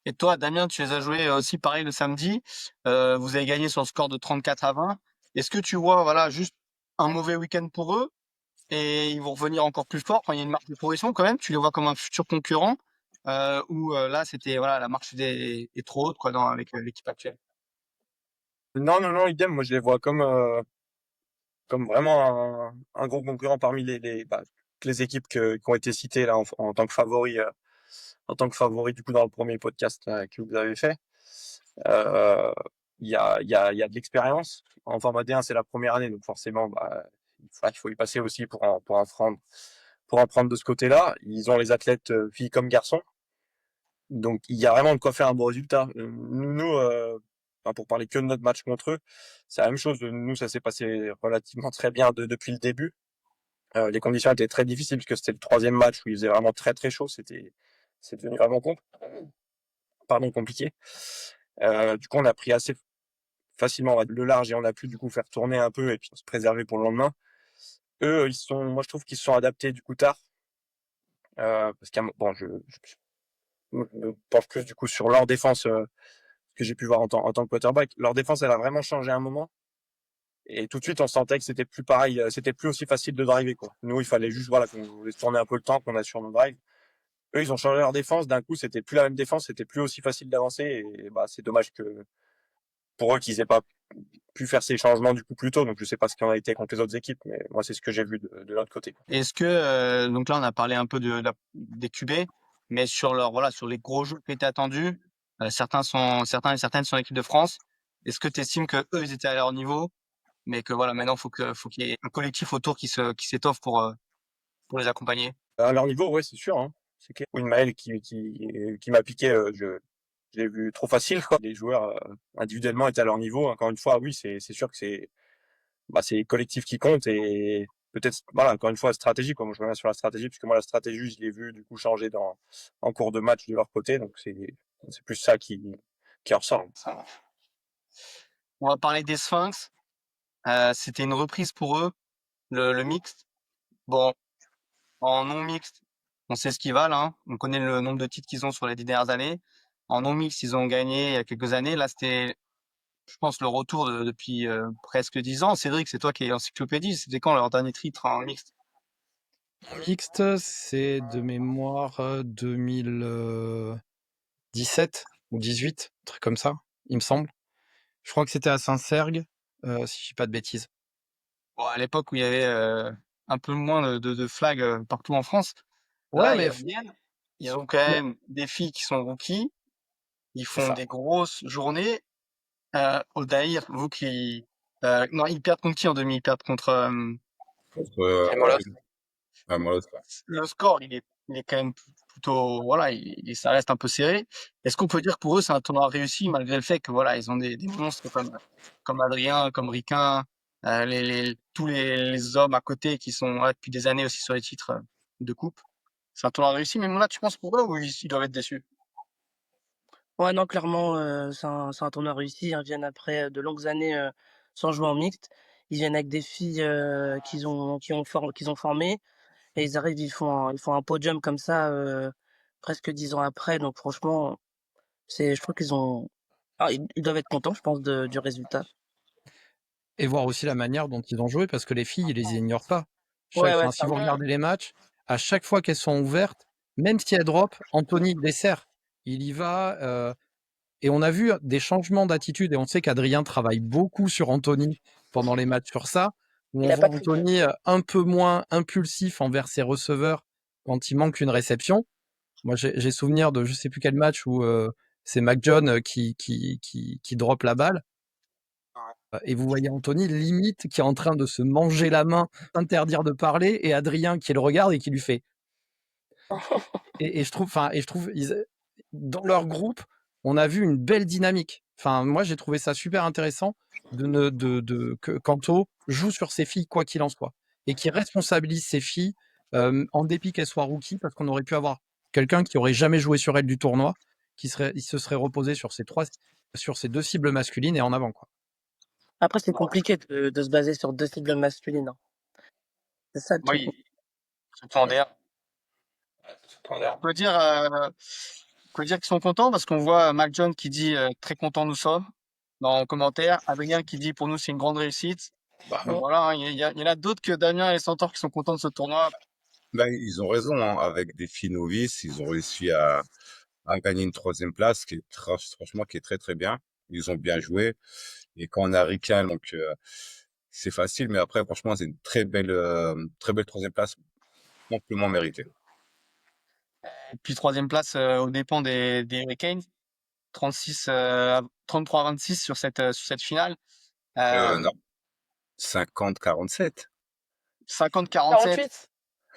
Et toi, Damien, tu les as joués aussi pareil le samedi. Vous avez gagné sur le score de 34-20. Est-ce que tu vois, voilà, juste un mauvais week-end pour eux et ils vont revenir encore plus fort? Enfin, il y a une marche de progression quand même. Tu les vois comme un futur concurrent ou là, c'était voilà, la marche est trop haute quoi, avec l'équipe actuelle. Non, non, non, idem. Moi, je les vois comme vraiment un gros concurrent parmi toutes les équipes qui ont été citées là en tant que favoris, du coup dans le premier podcast là, que vous avez fait. Euh, il y a de l'expérience. En format D1, c'est la première année, donc forcément, bah, il faut y passer aussi pour apprendre de ce côté-là. Ils ont les athlètes, filles comme garçons. Donc, il y a vraiment de quoi faire un bon résultat. Enfin, pour parler que de notre match contre eux, c'est la même chose. Nous, ça s'est passé relativement très bien depuis le début. Les conditions étaient très difficiles parce que c'était le troisième match où il faisait vraiment très très chaud. C'est devenu vraiment compliqué. Du coup, on a pris assez facilement le large et on a pu du coup faire tourner un peu et puis se préserver pour le lendemain. Eux, moi, je trouve qu'ils se sont adaptés du coup tard. Parce bon, je me penche plus du coup sur leur défense que j'ai pu voir en tant que quarterback. Leur défense, elle a vraiment changé à un moment. Et tout de suite, on sentait que c'était plus pareil, c'était plus aussi facile de driver, quoi. Nous, il fallait juste, voilà, qu'on laisse tourner un peu le temps qu'on a sur nos drives. Eux, ils ont changé leur défense. D'un coup, c'était plus la même défense, c'était plus aussi facile d'avancer. Et bah, c'est dommage que pour eux qu'ils aient pas pu faire ces changements du coup plus tôt. Donc, je sais pas ce qu'il en a été contre les autres équipes, mais moi, c'est ce que j'ai vu de l'autre côté, quoi. Est-ce que, donc là, on a parlé un peu des QB, mais sur les gros jeux qui étaient attendus, certains et certaines sont l'équipe de France. Est-ce que tu estimes que eux, ils étaient à leur niveau, mais que voilà, maintenant, faut qu'il y ait un collectif autour qui s'étoffe pour les accompagner? À leur niveau, ouais, c'est sûr, hein. C'est clair. Maël qui m'a piqué, je l'ai vu trop facile, quoi. Les joueurs, individuellement étaient à leur niveau. Encore une fois, oui, c'est sûr que c'est le collectif qui compte et peut-être, voilà, encore une fois, stratégie, quoi. Moi, je reviens sur la stratégie, puisque moi, la stratégie, je l'ai vu, du coup, changer en cours de match de leur côté. Donc, c'est plus ça qui ressort. Ça marche. On va parler des Sphinx. C'était une reprise pour eux, le mixte. Bon, en non mixte, on sait ce qu'ils valent, hein. On connaît le nombre de titres qu'ils ont sur les 10 dernières années. En non mixte, ils ont gagné il y a quelques années. Là, c'était, je pense, le retour depuis presque 10 ans. Cédric, c'est toi qui es l'encyclopédie. C'était quand leur dernier titre en mixte? En mixte, c'est de mémoire 2017 ou 18, un truc comme ça, il me semble. Je crois que c'était à Saint-Sergue, si je dis pas de bêtises. Bon, à l'époque où il y avait un peu moins de flags partout en France. Ouais, Là, ils mais reviennent. Ils ont quand mais même des filles qui sont rookies. Ils c'est font ça. des grosses journées. Odaïr, vous qui... non, ils perdent contre qui en demi? Ils perdent contre Contre les Molosses. Mollos, ouais. Le score, il est quand même plutôt... Voilà, ça reste un peu serré. Est-ce qu'on peut dire que pour eux, c'est un tournoi réussi, malgré le fait que voilà, ils ont des monstres comme Adrien, comme Riquin, tous les hommes à côté qui sont là depuis des années aussi sur les titres de coupe. C'est un tournoi réussi, même là, tu penses pour eux ou ils doivent être déçus? Ouais, non, clairement, c'est un tournoi réussi. Ils reviennent après de longues années sans jouer en mixte. Ils viennent avec des filles qu'ils ont formées et ils arrivent, ils font un podium comme ça presque 10 ans après. Donc franchement, je trouve ils doivent être contents, je pense, du résultat. Et voir aussi la manière dont ils ont joué, parce que les filles, ils les ignorent pas. Ouais, ouais, Enfin, si vous clairement. regardez les matchs, à chaque fois qu'elles sont ouvertes, même si elles drop, Anthony le dessert. Il y va. Et on a vu des changements d'attitude, et on sait qu'Adrien travaille beaucoup sur Anthony pendant les matchs sur ça, où Il on a pas voit triché. Anthony un peu moins impulsif envers ses receveurs quand il manque une réception. Moi, j'ai souvenir de je sais plus quel match où c'est Mac John qui drop la balle. Et vous voyez Anthony limite qui est en train de se manger la main, s'interdire de parler, et Adrien qui le regarde et qui lui fait. Et je trouve, dans leur groupe, on a vu une belle dynamique. Enfin, moi, j'ai trouvé ça super intéressant que Kanto joue sur ses filles quoi qu'il en soit et qui responsabilise ses filles en dépit qu'elles soient rookies, parce qu'on aurait pu avoir quelqu'un qui aurait jamais joué sur elle du tournoi, il se serait reposé sur ses deux cibles masculines et en avant, quoi. Après, c'est compliqué de se baser sur deux cibles masculines, hein. C'est ça le truc. Oui, surtout en DR. On peut dire, qu'ils sont contents parce qu'on voit Mac John qui dit très content nous sommes dans le commentaire. Adrien qui dit pour nous c'est une grande réussite. Bah Mm. voilà, hein, il y en a d'autres que Damien et les Centaures qui sont contents de ce tournoi. Ben, ils ont raison, hein. Avec des filles novices, ils ont réussi à gagner une troisième place, qui est franchement, qui est très, très bien. Ils ont bien joué. Et quand on a Riquelme, donc, c'est facile, mais après, franchement, c'est une très belle troisième place, amplement méritée. Et puis troisième place aux dépens des Hurricanes. 33-26 sur cette finale. Non, 50-47. 50-47. 48?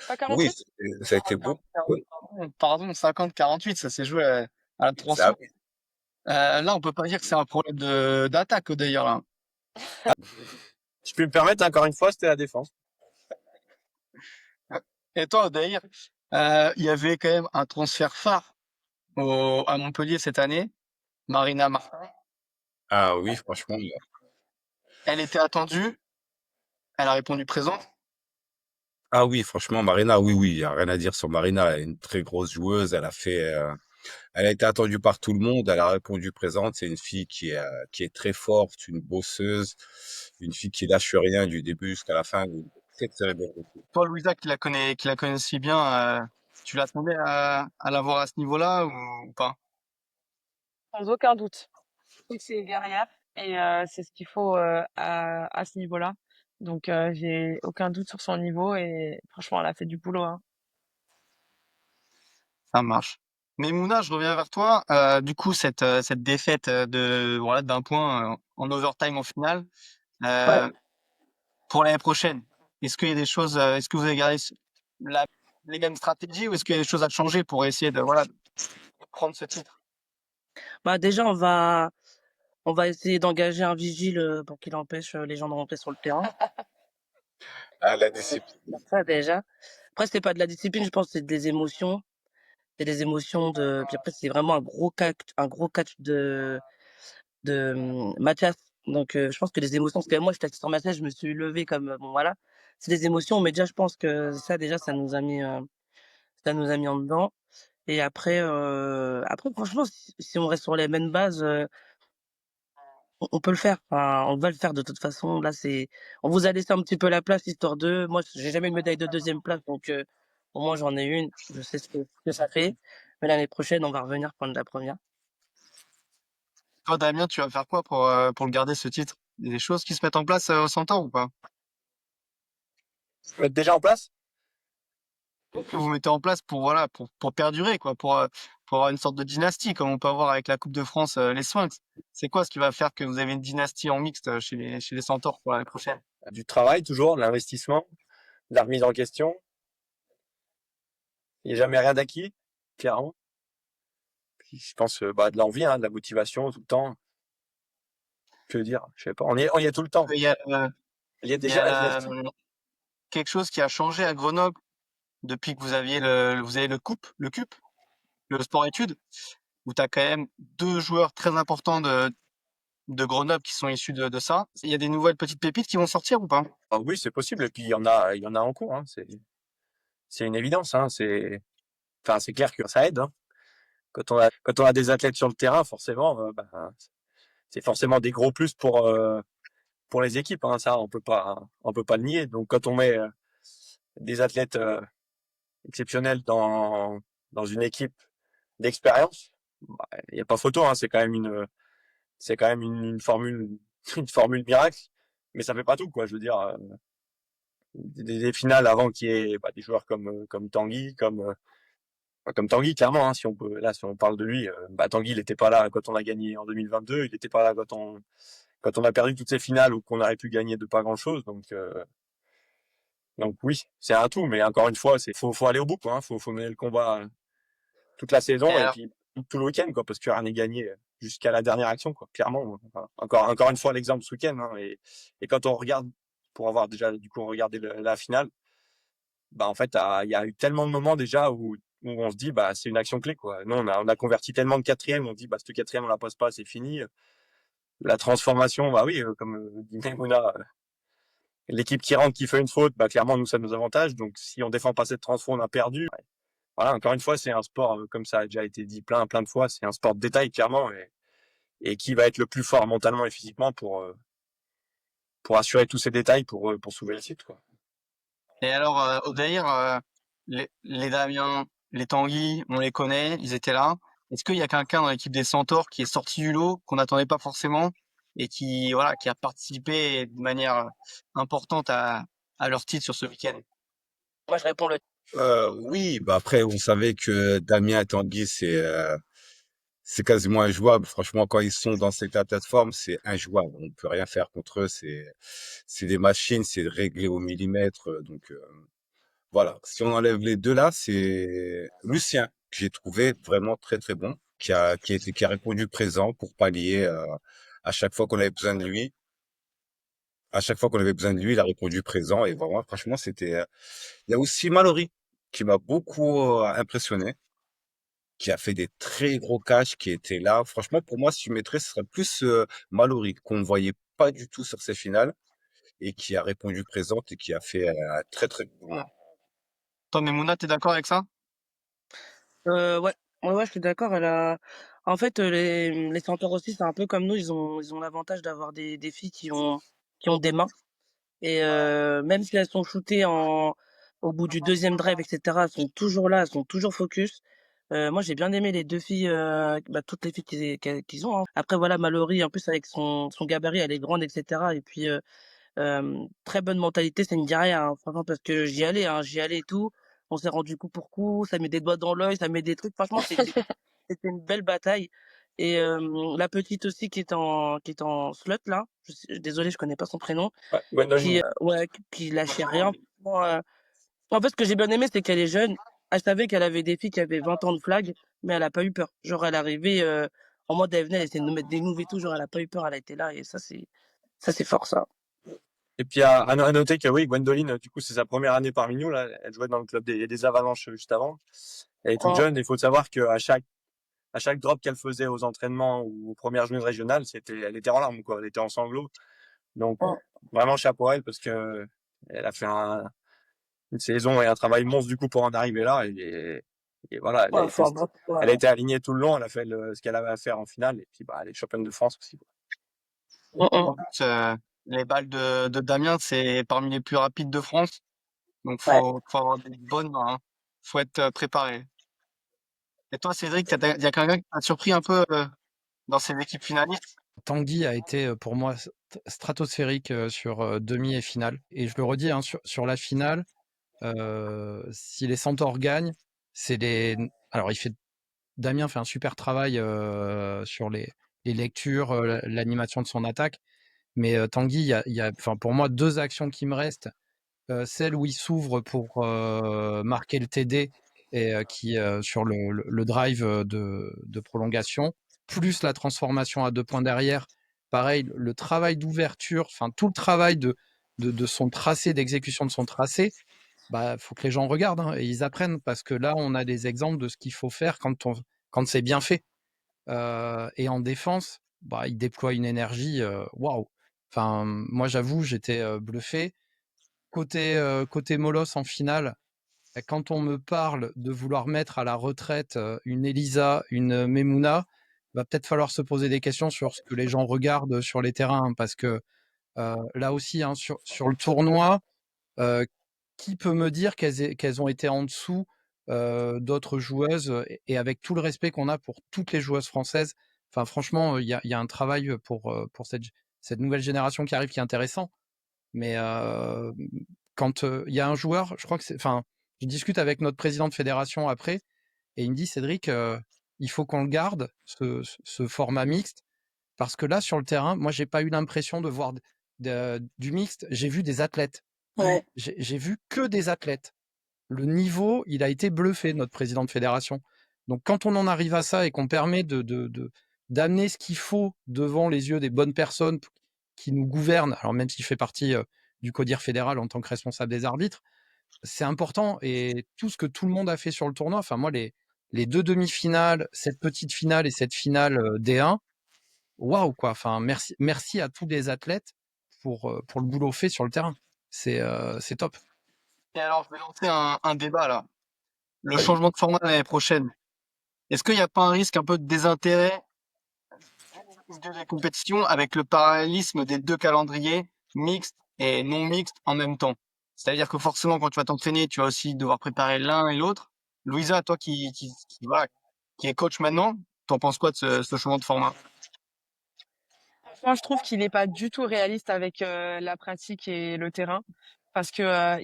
Pas Oui, 48? ça a été beau. Oui, Pardon, 50-48, ça s'est joué à la ça, transition. Là, on peut pas dire que c'est un problème d'attaque d'ailleurs là. Si je peux me permettre, encore une fois, c'était la défense. Et toi, d'ailleurs, il y avait quand même un transfert phare à Montpellier cette année, Marina Martin. ah oui, franchement, Elle était attendue, elle a répondu présent. Ah oui, franchement, Marina, oui, oui, il y a rien à dire sur Marina. Elle est une très grosse joueuse. Elle a été attendue par tout le monde. Elle a répondu présente. C'est une fille qui est très forte, une bosseuse, une fille qui lâche rien du début jusqu'à la fin. Une très, très belle recrue. Toi, Louisa, qui la connaît si bien, tu l'attendais à l'avoir à ce niveau-là ou pas? Sans aucun doute. Je trouve que c'est guerrière et c'est ce qu'il faut à ce niveau-là. Donc j'ai aucun doute sur son niveau et franchement, elle a fait du boulot, hein. Ça marche. Mais Mouna, je reviens vers toi. Du coup, cette défaite voilà, d'un point en overtime en finale, Ouais. euh, pour l'année prochaine, est-ce qu'il y a des choses, est-ce que vous avez gardé la- les mêmes stratégies ou est-ce qu'il y a des choses à changer pour essayer de, voilà, de prendre ce titre? Bah déjà, on va essayer d'engager un vigile pour qu'il empêche les gens de rentrer sur le terrain. Ah, la discipline. Ça déjà. Après, c'est pas de la discipline, je pense, c'est des émotions. C'est des émotions de. Puis après, c'est vraiment un gros catch de Mathias. Donc, je pense que les émotions, parce que moi, j'étais assistant Mathias, je me suis levé comme bon voilà. C'est des émotions, mais déjà, je pense que ça, déjà, ça nous a mis en dedans. Et après, après, franchement, si on reste sur les mêmes bases, on peut le faire. Enfin, on va le faire de toute façon. Là, on vous a laissé un petit peu la place, histoire de, moi, j'ai jamais une médaille de deuxième place, donc, au moins, j'en ai une. Je sais ce que ça fait. Mais l'année prochaine, on va revenir prendre la première. Toi, Damien, tu vas faire quoi pour le garder ce titre? Il y a des choses qui se mettent en place au Centaure ou pas? Être déjà en place? Que vous mettez en place pour, voilà, pour perdurer, quoi, pour avoir une sorte de dynastie, comme on peut avoir avec la Coupe de France, les Sphinx. C'est quoi ce qui va faire que vous avez une dynastie en mixte chez les Centaures pour l'année prochaine? Du travail toujours, de l'investissement, de la remise en question. Il n'y a jamais rien d'acquis, clairement. Puis je pense bah, de l'envie, hein, de la motivation tout le temps. Que dire? Je sais pas. On y est tout le temps. Il y a, Il y a il y déjà la a dynastie. quelque chose qui a changé à Grenoble depuis que vous avez le CUP, le sport-études, où tu as quand même deux joueurs très importants de Grenoble qui sont issus de ça. Il y a des nouvelles petites pépites qui vont sortir ou pas? Ah oui, c'est possible. Et puis il y en a en cours. Hein. C'est une évidence. Hein. Enfin, c'est clair que ça aide. Hein. Quand on a des athlètes sur le terrain, forcément, bah, c'est forcément des gros plus pour les équipes. Hein. Ça, on peut pas le nier. Donc, quand on met des athlètes exceptionnels dans une équipe d'expérience, bah, il n'y a pas photo. Hein. C'est quand même une formule, une formule miracle. Mais ça fait pas tout, quoi. Je veux dire, des finales avant qu'il y ait bah, des joueurs comme Tanguy, comme Tanguy, clairement, hein, si on parle de lui, bah, Tanguy, il n'était pas là quand on a gagné en 2022, il n'était pas là quand on a perdu toutes ces finales ou qu'on aurait pu gagner de pas grand chose. Donc oui, c'est un tout, mais encore une fois, faut aller au bout, quoi, hein, faut mener le combat toute la Et saison et alors, puis tout le week-end, quoi, parce que rien n'est gagné jusqu'à la dernière action, quoi, clairement. Voilà. Encore une fois, l'exemple ce week-end, hein, et quand on regarde, pour avoir déjà, du coup, regardé la finale, bah, en fait, il y a eu tellement de moments déjà où on se dit, bah, c'est une action clé, quoi. Nous, on a converti tellement de quatrième, on se dit, bah, ce quatrième, on la passe pas, c'est fini. La transformation, bah oui, comme dit Memouna, l'équipe qui rentre, qui fait une faute, bah, clairement, nous, ça nous avantage. Donc, si on défend pas cette transfo, on a perdu. Voilà, encore une fois, c'est un sport, comme ça a déjà été dit plein de fois, c'est un sport de détail, clairement, et qui va être le plus fort mentalement et physiquement pour assurer tous ces détails pour sauver le site, quoi. et alors, Odeir, les Damien, les Tanguy, on les connaît, ils étaient là. Est-ce qu'il y a quelqu'un dans l'équipe des Centaures qui est sorti du lot, qu'on n'attendait pas forcément, et qui, voilà, qui a participé de manière importante à leur titre sur ce week-end? Moi, je réponds le. Oui, bah après, on savait que Damien et Tanguy, c'est quasiment injouable. Franchement, quand ils sont dans cette plateforme, c'est injouable. On peut rien faire contre eux. C'est des machines, c'est réglé au millimètre. Donc, voilà. Si on enlève les deux là, c'est Lucien, que j'ai trouvé vraiment très, très bon, qui a répondu présent pour pallier, à chaque fois qu'on avait besoin de lui. À chaque fois qu'on avait besoin de lui, il a répondu présent et vraiment, franchement, il y a aussi Mallory, qui m'a beaucoup impressionné, qui a fait des très gros catchs, qui était là. Franchement, pour moi, si tu mettrais, ce serait plus Mallory, qu'on ne voyait pas du tout sur ces finales et qui a répondu présente et qui a fait un très très bon. Toi, Memouna, t'es d'accord avec ça? Ouais. Ouais, je suis d'accord. En fait, les Centaures aussi, c'est un peu comme nous. Ils ont l'avantage d'avoir des filles qui ont des mains. Et même si elles sont shootées au bout du deuxième drive, etc., elles sont toujours là, elles sont toujours focus. Moi, j'ai bien aimé les deux filles, toutes les filles qu'ils ont, hein. Après, voilà, Mallory, en plus, avec son gabarit, elle est grande, etc. Et puis, très bonne mentalité, ça ne me dit rien, hein, franchement, parce que j'y allais et tout. On s'est rendu coup pour coup, ça met des doigts dans l'œil, ça met des trucs. Franchement, c'était une belle bataille. Et la petite aussi qui est en slot là, désolée, je connais pas son prénom, Ouais, Gwendoline. qui lâchait rien. Franchement, en fait, ce que j'ai bien aimé, c'est qu'elle est jeune. Elle savait qu'elle avait des filles qui avaient 20 ans de flag, mais elle a pas eu peur. Genre, elle arrivait en mode, elle venait, elle essayait de nous mettre des moves et tout. Genre, elle a pas eu peur, elle a été là. Et ça, c'est fort, ça. Et puis à noter que oui, Gwendoline, du coup, c'est sa première année parmi nous. Là, elle jouait dans le club des Avalanches juste avant. Elle est toute Oh, jeune. Il faut savoir qu'à chaque drop qu'elle faisait aux entraînements ou aux premières journées régionales, elle était en larmes, quoi. Elle était en sanglots. Donc oh. vraiment chapeau à elle parce que elle a fait une saison et un travail monstre du coup pour en arriver là. Et voilà, Ouais, faut un bon- ouais. elle a été alignée tout le long. Elle a fait ce qu'elle avait à faire en finale. Et puis elle est championne de France aussi, quoi. Mm, En plus, les balles de Damien, c'est parmi les plus rapides de France. Donc, ouais. faut avoir des bonnes mains, hein. Faut être préparé. Et toi, Cédric, il y a quelqu'un qui t'a surpris un peu dans ces équipes finalistes? Tanguy a été pour moi stratosphérique sur demi et finale. Et je le redis, hein, sur la finale, si les Centaures gagnent, c'est les. Alors, Damien fait un super travail sur les lectures, l'animation de son attaque. Mais Tanguy, enfin, pour moi, deux actions qui me restent. Celle où il s'ouvre pour marquer le TD et qui sur le drive de prolongation, plus la transformation à 2 points derrière. Pareil, le travail d'ouverture, enfin tout le travail de son tracé, d'exécution de son tracé, bah faut que les gens regardent hein, et ils apprennent parce que là on a des exemples de ce qu'il faut faire quand c'est bien fait. Et en défense, bah il déploie une énergie, waouh. Enfin moi j'avoue j'étais bluffé. Côté Molos en finale, quand on me parle de vouloir mettre à la retraite une Elisa, une Memouna, va peut-être falloir se poser des questions sur ce que les gens regardent sur les terrains, hein, parce que là aussi, hein, sur le tournoi, euh, qui peut me dire qu'elles ont été en dessous d'autres joueuses et avec tout le respect qu'on a pour toutes les joueuses françaises, enfin franchement, il y a un travail pour cette nouvelle génération qui arrive qui est intéressant. Mais quand il y a un joueur, je crois que enfin, je discute avec notre président de fédération après, et il me dit, Cédric, il faut qu'on le garde, ce format mixte, parce que là, sur le terrain, moi, j'ai pas eu l'impression de voir du mixte. J'ai vu des athlètes. Ouais. J'ai vu que des athlètes. Le niveau, il a été bluffé, notre président de fédération. Donc, quand on en arrive à ça et qu'on permet d'amener ce qu'il faut devant les yeux des bonnes personnes qui nous gouvernent, alors même s'il fait partie du CODIR fédéral en tant que responsable des arbitres, c'est important. Et tout ce que tout le monde a fait sur le tournoi, enfin moi, les deux demi-finales, cette petite finale et cette finale D1, waouh quoi. Enfin, merci à tous les athlètes pour le boulot fait sur le terrain. C'est top. Et alors, je vais lancer un débat là. Le Vas-y. changement de format l'année prochaine. Est-ce qu'il n'y a pas un risque un peu de désintérêt de la compétition avec le parallélisme des deux calendriers, mixtes et non mixtes en même temps? C'est-à-dire que forcément, quand tu vas t'entraîner, tu vas aussi devoir préparer l'un et l'autre. Louisa, toi voilà, qui est coach maintenant, t'en penses quoi de ce changement de format? Moi, je trouve qu'il n'est pas du tout réaliste avec la pratique et le terrain. Parce que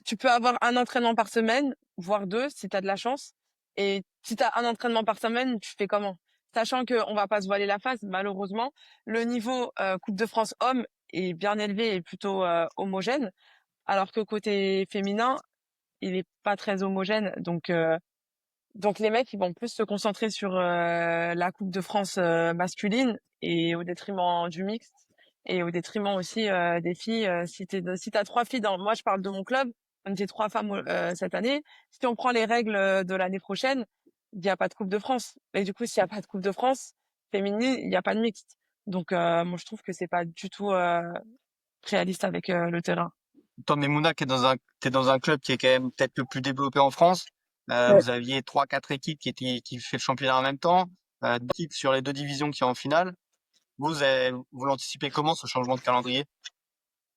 tu peux avoir un entraînement par semaine, voire deux, si tu as de la chance. Et si tu as un entraînement par semaine, tu fais comment? Sachant qu'on va pas se voiler la face, malheureusement, le niveau Coupe de France homme est bien élevé et plutôt homogène, alors que côté féminin, il est pas très homogène. Donc les mecs, ils vont plus se concentrer sur la Coupe de France masculine et au détriment du mixte et au détriment aussi des filles. Si t'as trois filles moi je parle de mon club, on était trois femmes cette année. Si on prend les règles de l'année prochaine, il n'y a pas de Coupe de France. Et du coup, s'il n'y a pas de Coupe de France féminine, il n'y a pas de mixte. Donc moi je trouve que c'est pas du tout réaliste avec le terrain. toi, Memouna, t'es dans un club qui est quand même peut-être le plus développé en France. Ouais. Vous aviez 3-4 équipes qui fait le championnat en même temps, 2 équipes sur les 2 divisions qui sont en finale. Vous l'anticipez comment, ce changement de calendrier?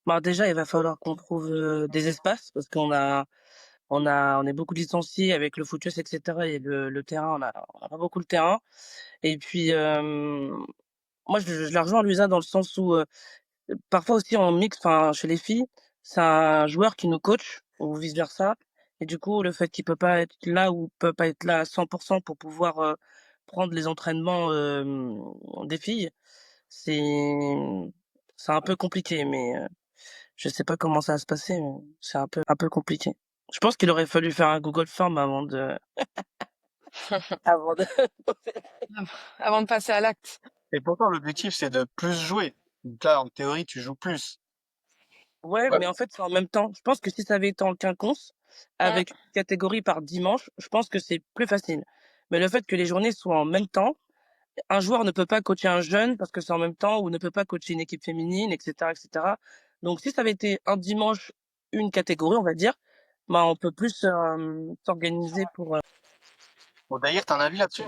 Bah, déjà, il va falloir qu'on trouve, des espaces parce on est beaucoup licenciés avec le foot et cetera et le terrain, on a pas beaucoup le terrain et puis, moi, je la rejoins Luisa dans le sens où, parfois aussi en mix, enfin chez les filles, c'est un joueur qui nous coach ou vice versa et du coup, le fait qu'il peut pas être là ou peut pas être là à 100 pour pouvoir, prendre les entraînements, des filles, c'est c'est un peu compliqué mais, je sais pas comment ça va se passer, mais c'est un peu compliqué. Je pense qu'il aurait fallu faire un Google Form avant de Avant de passer à l'acte. Et pourtant, l'objectif, c'est de plus jouer. Donc là, en théorie, tu joues plus. ouais, Ouais. mais en fait, c'est en même temps. Je pense que si ça avait été en quinconce, Mmh. avec une catégorie par dimanche, je pense que c'est plus facile. Mais le fait que les journées soient en même temps, un joueur ne peut pas coacher un jeune parce que c'est en même temps ou ne peut pas coacher une équipe féminine, et cetera, et cetera. Donc si ça avait été un dimanche, une catégorie, on va dire, bah, on peut plus, s'organiser pour, Bon, d'ailleurs, t'as un avis là-dessus?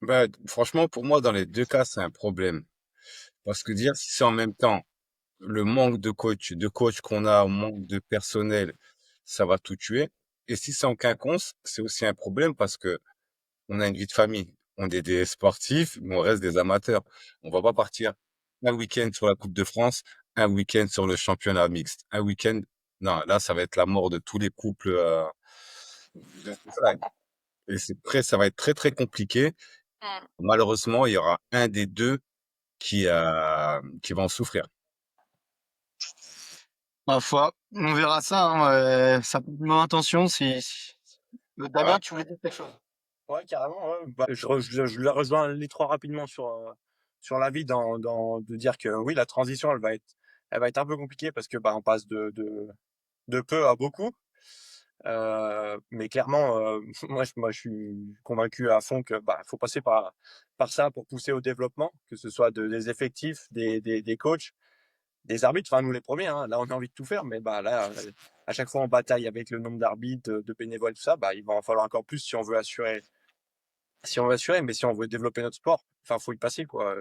Bah, franchement, pour moi, dans les deux cas, c'est un problème. Parce que dire si c'est en même temps, le manque de coach qu'on a, manque de personnel, ça va tout tuer. Et si c'est en quinconce, c'est aussi un problème parce que on a une vie de famille. On est des sportifs, mais on reste des amateurs. On va pas partir un week-end sur la Coupe de France, un week-end sur le championnat mixte, un week-end. Non, là, ça va être la mort de tous les couples. Voilà. Et ça va être très très compliqué. Mmh. Malheureusement, il y aura un des deux qui va en souffrir. Ma foi, on verra ça, hein, ça peut être mon intention. Ouais, Damien, tu voulais dire quelque chose? Ouais, carrément, ouais. Bah, je la rejoins les 3 rapidement sur l'avis de dire que oui, la transition, elle va être un peu compliquée parce que, bah, on passe de peu à beaucoup. Mais clairement, moi, je suis convaincu à fond que, bah, faut passer par ça pour pousser au développement, que ce soit des effectifs, des coachs, des arbitres. Enfin, nous les premiers, hein. Là, on a envie de tout faire, mais bah, là, à chaque fois, on bataille avec le nombre d'arbitres, de bénévoles, tout ça. Bah, il va en falloir encore plus si on veut assurer, mais si on veut développer notre sport, enfin, faut y passer, quoi.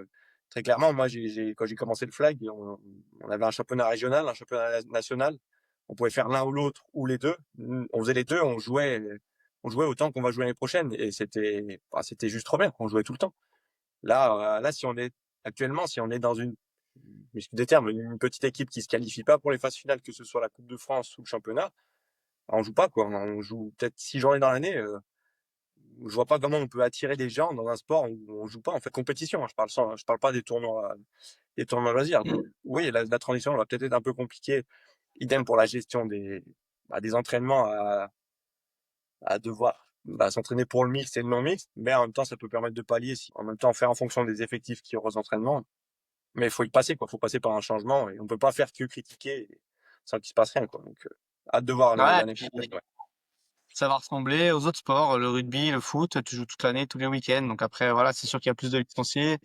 Très clairement, moi, quand j'ai commencé le flag, on avait un championnat régional, un championnat national. On pouvait faire l'un ou l'autre ou les deux. On faisait les deux, on jouait autant qu'on va jouer l'année prochaine et c'était juste trop bien. On jouait tout le temps. Là, si on est dans m'excuse des termes, une petite équipe qui se qualifie pas pour les phases finales, que ce soit la Coupe de France ou le championnat, on joue pas, quoi. On joue peut-être 6 journées dans l'année. Je vois pas comment on peut attirer des gens dans un sport où on joue pas en fait compétition, hein. Je parle pas des tournois loisirs. Donc, oui, la transition elle va peut-être être un peu compliquée. Idem pour la gestion des entraînements à devoir s'entraîner pour le mix et le non mix, mais en même temps ça peut permettre de pallier si en même temps faire en fonction des effectifs qui auront aux entraînements. Mais il faut y passer quoi, faut passer par un changement et on peut pas faire que critiquer sans qu'il se passe rien quoi. Donc hâte de voir Ouais, l'année puis prochaine. Ouais. ça va ressembler aux autres sports, le rugby, le foot, tu joues toute l'année, tous les week-ends. Donc après, voilà, c'est sûr qu'il y a plus de licenciés,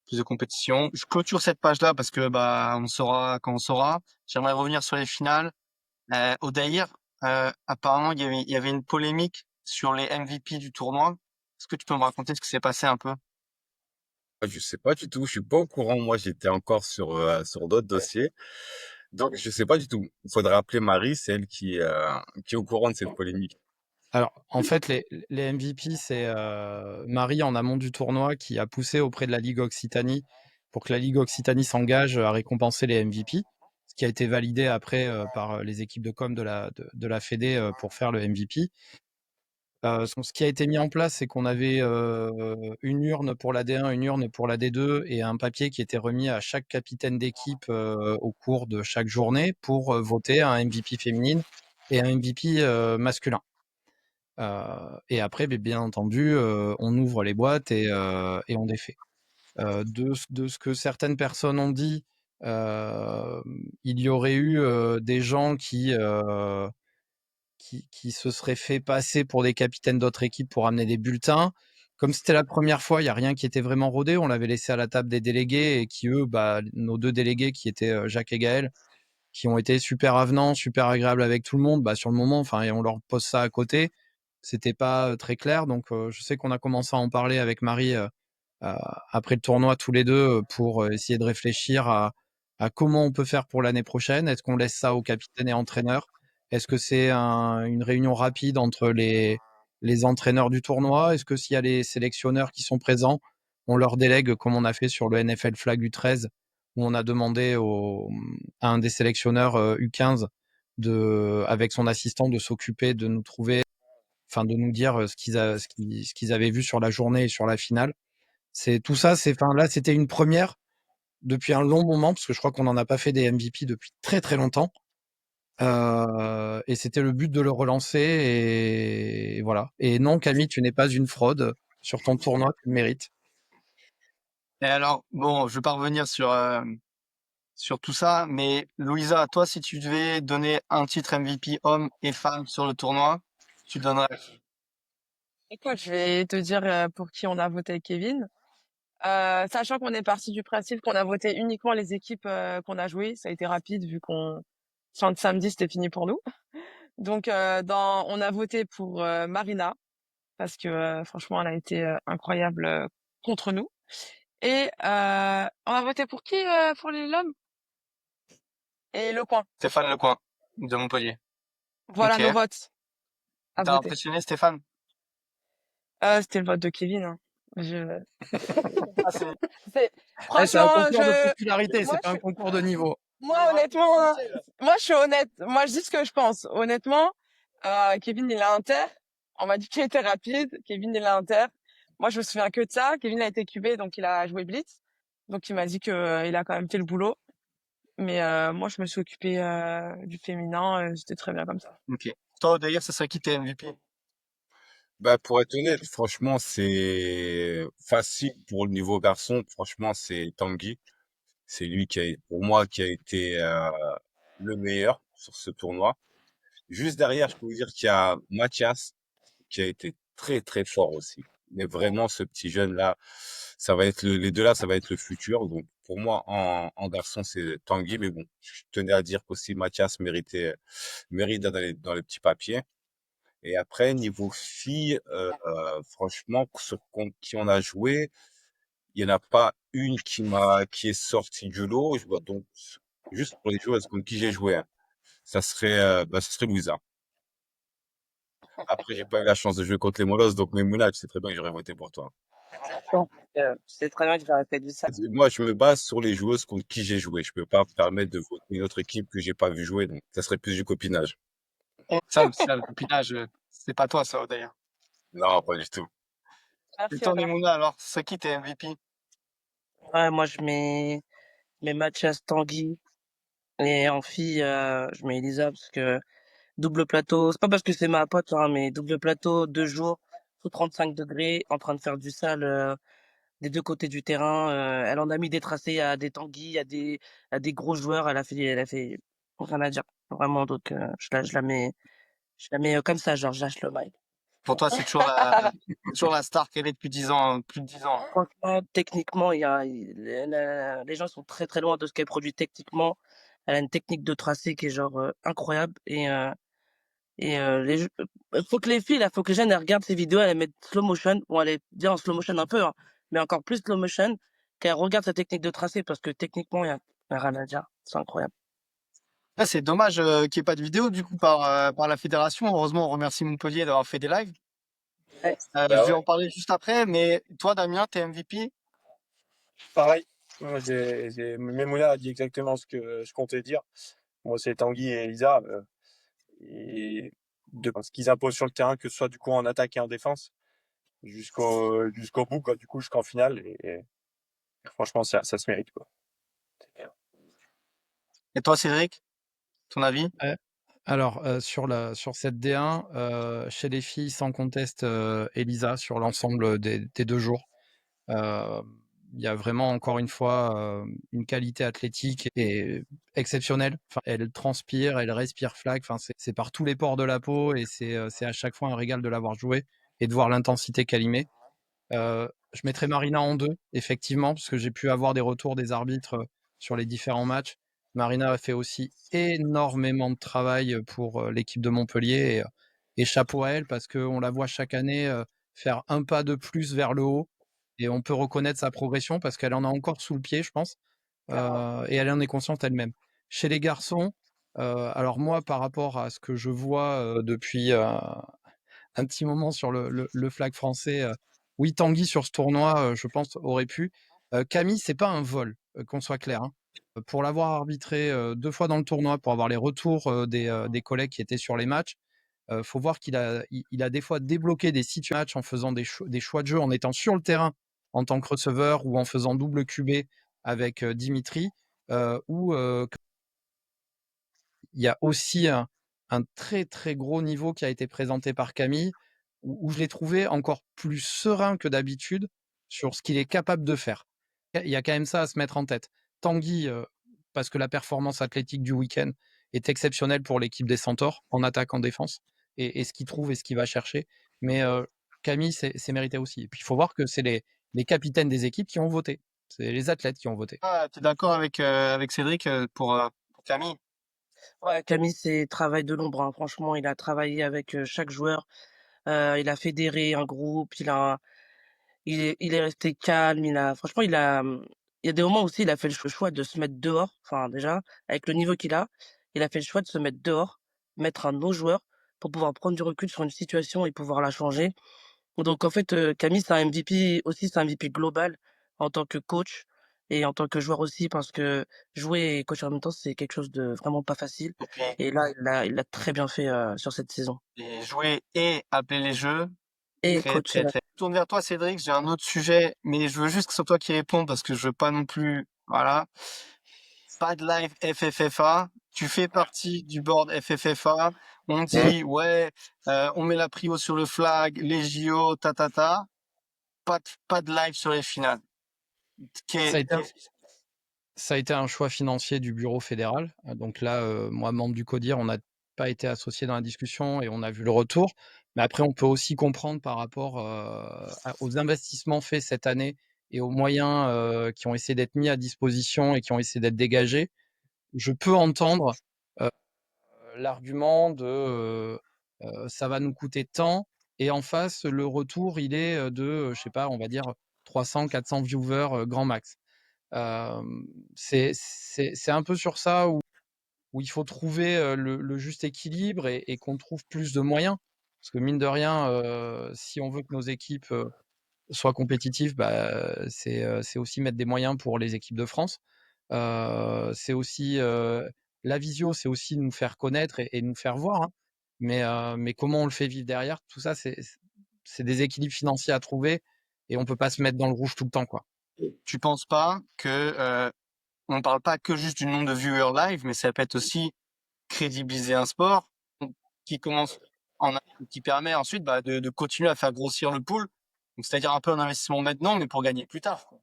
plus de compétition. Je clôture cette page-là parce que bah on saura quand on saura. J'aimerais revenir sur les finales. Odaïr, apparemment, il y avait une polémique sur les MVP du tournoi. Est-ce que tu peux me raconter ce qui s'est passé un peu? Je sais pas du tout, je suis pas au courant. Moi, j'étais encore sur d'autres dossiers, donc je sais pas du tout. Il faudrait appeler Marie, c'est elle qui est au courant de cette polémique. Alors, en fait, les MVP, c'est Marie en amont du tournoi qui a poussé auprès de la Ligue Occitanie pour que la Ligue Occitanie s'engage à récompenser les MVP, ce qui a été validé après par les équipes de com de la Fédé pour faire le MVP. Ce qui a été mis en place, c'est qu'on avait une urne pour la D1, une urne pour la D2 et un papier qui était remis à chaque capitaine d'équipe au cours de chaque journée pour voter un MVP féminine et un MVP masculin. Et après, bien entendu, on ouvre les boîtes et on défait. De ce que certaines personnes ont dit, il y aurait eu des gens qui se seraient fait passer pour des capitaines d'autres équipes pour amener des bulletins. Comme c'était la première fois, il n'y a rien qui était vraiment rodé. On l'avait laissé à la table des délégués et qui, eux, nos deux délégués qui étaient Jacques et Gaël, qui ont été super avenants, super agréables avec tout le monde. Bah, sur le moment, enfin, et on leur pose ça à côté, c'était pas très clair. Donc, je sais qu'on a commencé à en parler avec Marie après le tournoi tous les deux pour essayer de réfléchir à comment on peut faire pour l'année prochaine. Est-ce qu'on laisse ça au capitaine et entraîneur? Est-ce que c'est une réunion rapide entre les entraîneurs du tournoi? Est-ce que s'il y a les sélectionneurs qui sont présents, on leur délègue comme on a fait sur le NFL Flag U13 où on a demandé à un des sélectionneurs U15 avec son assistant de s'occuper de nous trouver, enfin de nous dire ce qu'ils avaient vu sur la journée et sur la finale. C'est tout ça, enfin là c'était une première depuis un long moment parce que je crois qu'on n'en a pas fait des MVP depuis très très longtemps. Et c'était le but de le relancer et voilà. Et non, Camille, tu n'es pas une fraude sur ton tournoi, tu le mérites. Et alors, bon, je vais pas revenir sur tout ça, mais Louisa, toi, si tu devais donner un titre MVP homme et femme sur le tournoi, tu le donnerais. Écoute, je vais te dire pour qui on a voté Kevin. Sachant qu'on est parti du principe qu'on a voté uniquement les équipes qu'on a jouées, ça a été rapide vu qu'on fin de samedi c'était fini pour nous. Donc on a voté pour Marina parce que franchement elle a été incroyable contre nous. Et on a voté pour qui pour l'homme et le coin. Stéphane Lecoing, de Montpellier. Voilà Ok. nos votes à T'as voter. impressionné, Stéphane? C'était le vote de Kevin. Hein. Je... Ah, c'est c'est C'est un franchement concours de popularité, moi c'est pas un concours de niveau. Moi, honnêtement, moi, je suis honnête. Moi, je dis ce que je pense. Honnêtement, Kevin, il a Inter. On m'a dit qu'il était rapide. Kevin, il a Inter. Moi, je me souviens que de ça. Kevin a été QB, donc il a joué Blitz. Donc, il m'a dit que il a quand même fait le boulot. Mais moi, je me suis occupée du féminin. C'était très bien comme ça. ok. Toi, d'ailleurs, ça serait qui tes MVP? Bah, pour être honnête, franchement, c'est facile pour le niveau garçon. Franchement, c'est Tanguy. C'est lui pour moi, qui a été le meilleur sur ce tournoi. Juste derrière, je peux vous dire qu'il y a Mathias qui a été très très fort aussi. Mais vraiment, ce petit jeune-là, ça va être les deux là, ça va être le futur. Donc pour moi, en garçon, c'est Tanguy. Mais bon, je tenais à dire qu'aussi Mathias mérite d'être dans les petits papiers. Et après, niveau filles, franchement, contre qui on a joué, il n'y en a pas une qui est sortie du lot. Je vois donc, juste pour les joueuses contre qui j'ai joué, hein, ça serait Louisa. Après, j'ai pas eu la chance de jouer contre les Molosses, donc Memouna, tu sais très bien que j'aurais voté pour toi. Bon, c'est très bien que j'aurais fait du ça. Moi, je me base sur les joueuses contre qui j'ai joué. Je peux pas me permettre de voter une autre équipe que j'ai pas vu jouer, donc ça serait plus du copinage. Ça, le copinage, c'est pas toi, ça, d'ailleurs. Non, pas du tout. Et Merci, toi, Audrey. Memouna, alors, c'est qui tes MVP? Ouais, moi, je mets Mathias Tanguy. Et en fille, je mets Elisa parce que double plateau. C'est pas parce que c'est ma pote, hein, mais double plateau, 2 jours, sous 35 degrés, en train de faire du sale des deux côtés du terrain. Elle en a mis des tracés à des Tanguy, à des gros joueurs. Elle a fait rien à dire. Vraiment, donc je la mets comme ça, genre, je lâche le mic. Pour toi, c'est toujours la star qu'elle est depuis 10 ans, plus de 10 ans. Franchement, techniquement, les gens sont très très loin de ce qu'elle produit techniquement. Elle a une technique de tracé qui est genre incroyable faut que les filles là, faut que les jeunes elles regardent ces vidéos, elles les mettent slow motion. Bon, elle est bien en slow motion un peu, hein, mais encore plus slow motion qu'elles regardent sa technique de tracé parce que techniquement, y a rien à dire. C'est incroyable. Là, c'est dommage qu'il n'y ait pas de vidéo, du coup, par la fédération. Heureusement, on remercie Montpellier d'avoir fait des lives. Ouais. Je vais en parler juste après, mais toi, Damien, t'es MVP? Pareil. Moi, Memouna a dit exactement ce que je comptais dire. Moi, c'est Tanguy et Elisa. Et de ce qu'ils imposent sur le terrain, que ce soit du coup en attaque et en défense, jusqu'au bout, quoi, du coup, jusqu'en finale. Et franchement, ça se mérite, quoi. Et toi, Cédric, ton avis? Alors, sur cette D1, chez les filles, sans conteste, Elisa sur l'ensemble des 2 jours. Il y a vraiment, encore une fois, une qualité athlétique et exceptionnelle. Enfin, elle transpire, elle respire flag. Enfin, c'est par tous les pores de la peau et c'est à chaque fois un régal de l'avoir joué et de voir l'intensité qu'elle y met. Je mettrais Marina en 2, effectivement, parce que j'ai pu avoir des retours des arbitres sur les différents matchs Marina a fait aussi énormément de travail pour l'équipe de Montpellier et chapeau à elle parce qu'on la voit chaque année faire un pas de plus vers le haut et on peut reconnaître sa progression parce qu'elle en a encore sous le pied, je pense, et elle en est consciente elle-même. Chez les garçons, alors moi, par rapport à ce que je vois depuis un petit moment sur le flag français, oui, Tanguy sur ce tournoi, je pense, aurait pu. Camille, c'est pas un vol, qu'on soit clair, hein. Pour l'avoir arbitré 2 fois dans le tournoi, pour avoir les retours des collègues qui étaient sur les matchs, faut voir qu'il a des fois débloqué des situations en faisant des choix de jeu, en étant sur le terrain en tant que receveur ou en faisant double QB avec Dimitri, où il y a aussi un très très gros niveau qui a été présenté par Camille, où je l'ai trouvé encore plus serein que d'habitude sur ce qu'il est capable de faire. Il y a quand même ça à se mettre en tête. Tanguy, parce que la performance athlétique du week-end est exceptionnelle pour l'équipe des Centaures, en attaque, en défense, et ce qu'il trouve et ce qu'il va chercher. Mais Camille, c'est mérité aussi. Et puis il faut voir que c'est les capitaines des équipes qui ont voté. C'est les athlètes qui ont voté. Ah, tu es d'accord avec Cédric pour Camille? Ouais, Camille, c'est travail de l'ombre, hein. Franchement, il a travaillé avec chaque joueur. Il a fédéré un groupe. Il est resté calme. Franchement, il y a des moments aussi, il a fait le choix de se mettre dehors. Enfin, déjà, avec le niveau qu'il a, il a fait le choix de se mettre dehors, mettre un autre joueur pour pouvoir prendre du recul sur une situation et pouvoir la changer. Donc, en fait, Camille, c'est un MVP aussi, c'est un MVP global en tant que coach et en tant que joueur aussi, parce que jouer et coacher en même temps, c'est quelque chose de vraiment pas facile. Et puis, Et là, il l'a très bien fait sur cette saison. et jouer et appeler les jeux, Et très, coacher très, très. Je tourne vers toi, Cédric. J'ai un autre sujet, mais je veux juste que ce soit toi qui réponds parce que je veux pas non plus. Voilà. Pas de live FFFA. Tu fais partie du board FFFA. On dit, ouais, on met la prio sur le flag, les JO, ta. Pas de live sur les finales. Ça a été Qu'est- Ça a été un choix financier du bureau fédéral. Donc là, moi, membre du CODIR, on n'a pas été associé dans la discussion et on a vu le retour. Mais après, on peut aussi comprendre par rapport aux investissements faits cette année et aux moyens qui ont essayé d'être mis à disposition et qui ont essayé d'être dégagés. Je peux entendre euh, l'argument de ça va nous coûter tant et en face, le retour, il est je sais pas, on va dire 300, 400 viewers grand max. C'est un peu sur ça où il faut trouver le juste équilibre et qu'on trouve plus de moyens. Parce que mine de rien, si on veut que nos équipes soient compétitives, bah, c'est aussi mettre des moyens pour les équipes de France. C'est aussi la visio, c'est aussi nous faire connaître et nous faire voir, hein. Mais comment on le fait vivre derrière, tout ça, c'est des équilibres financiers à trouver et on peut pas se mettre dans le rouge tout le temps, quoi. Tu penses pas que on parle pas que juste du nombre de viewers live, mais ça peut être aussi crédibiliser un sport qui commence qui permet ensuite de continuer à faire grossir le pool. Donc c'est-à-dire un peu un investissement maintenant, mais pour gagner plus tard, quoi.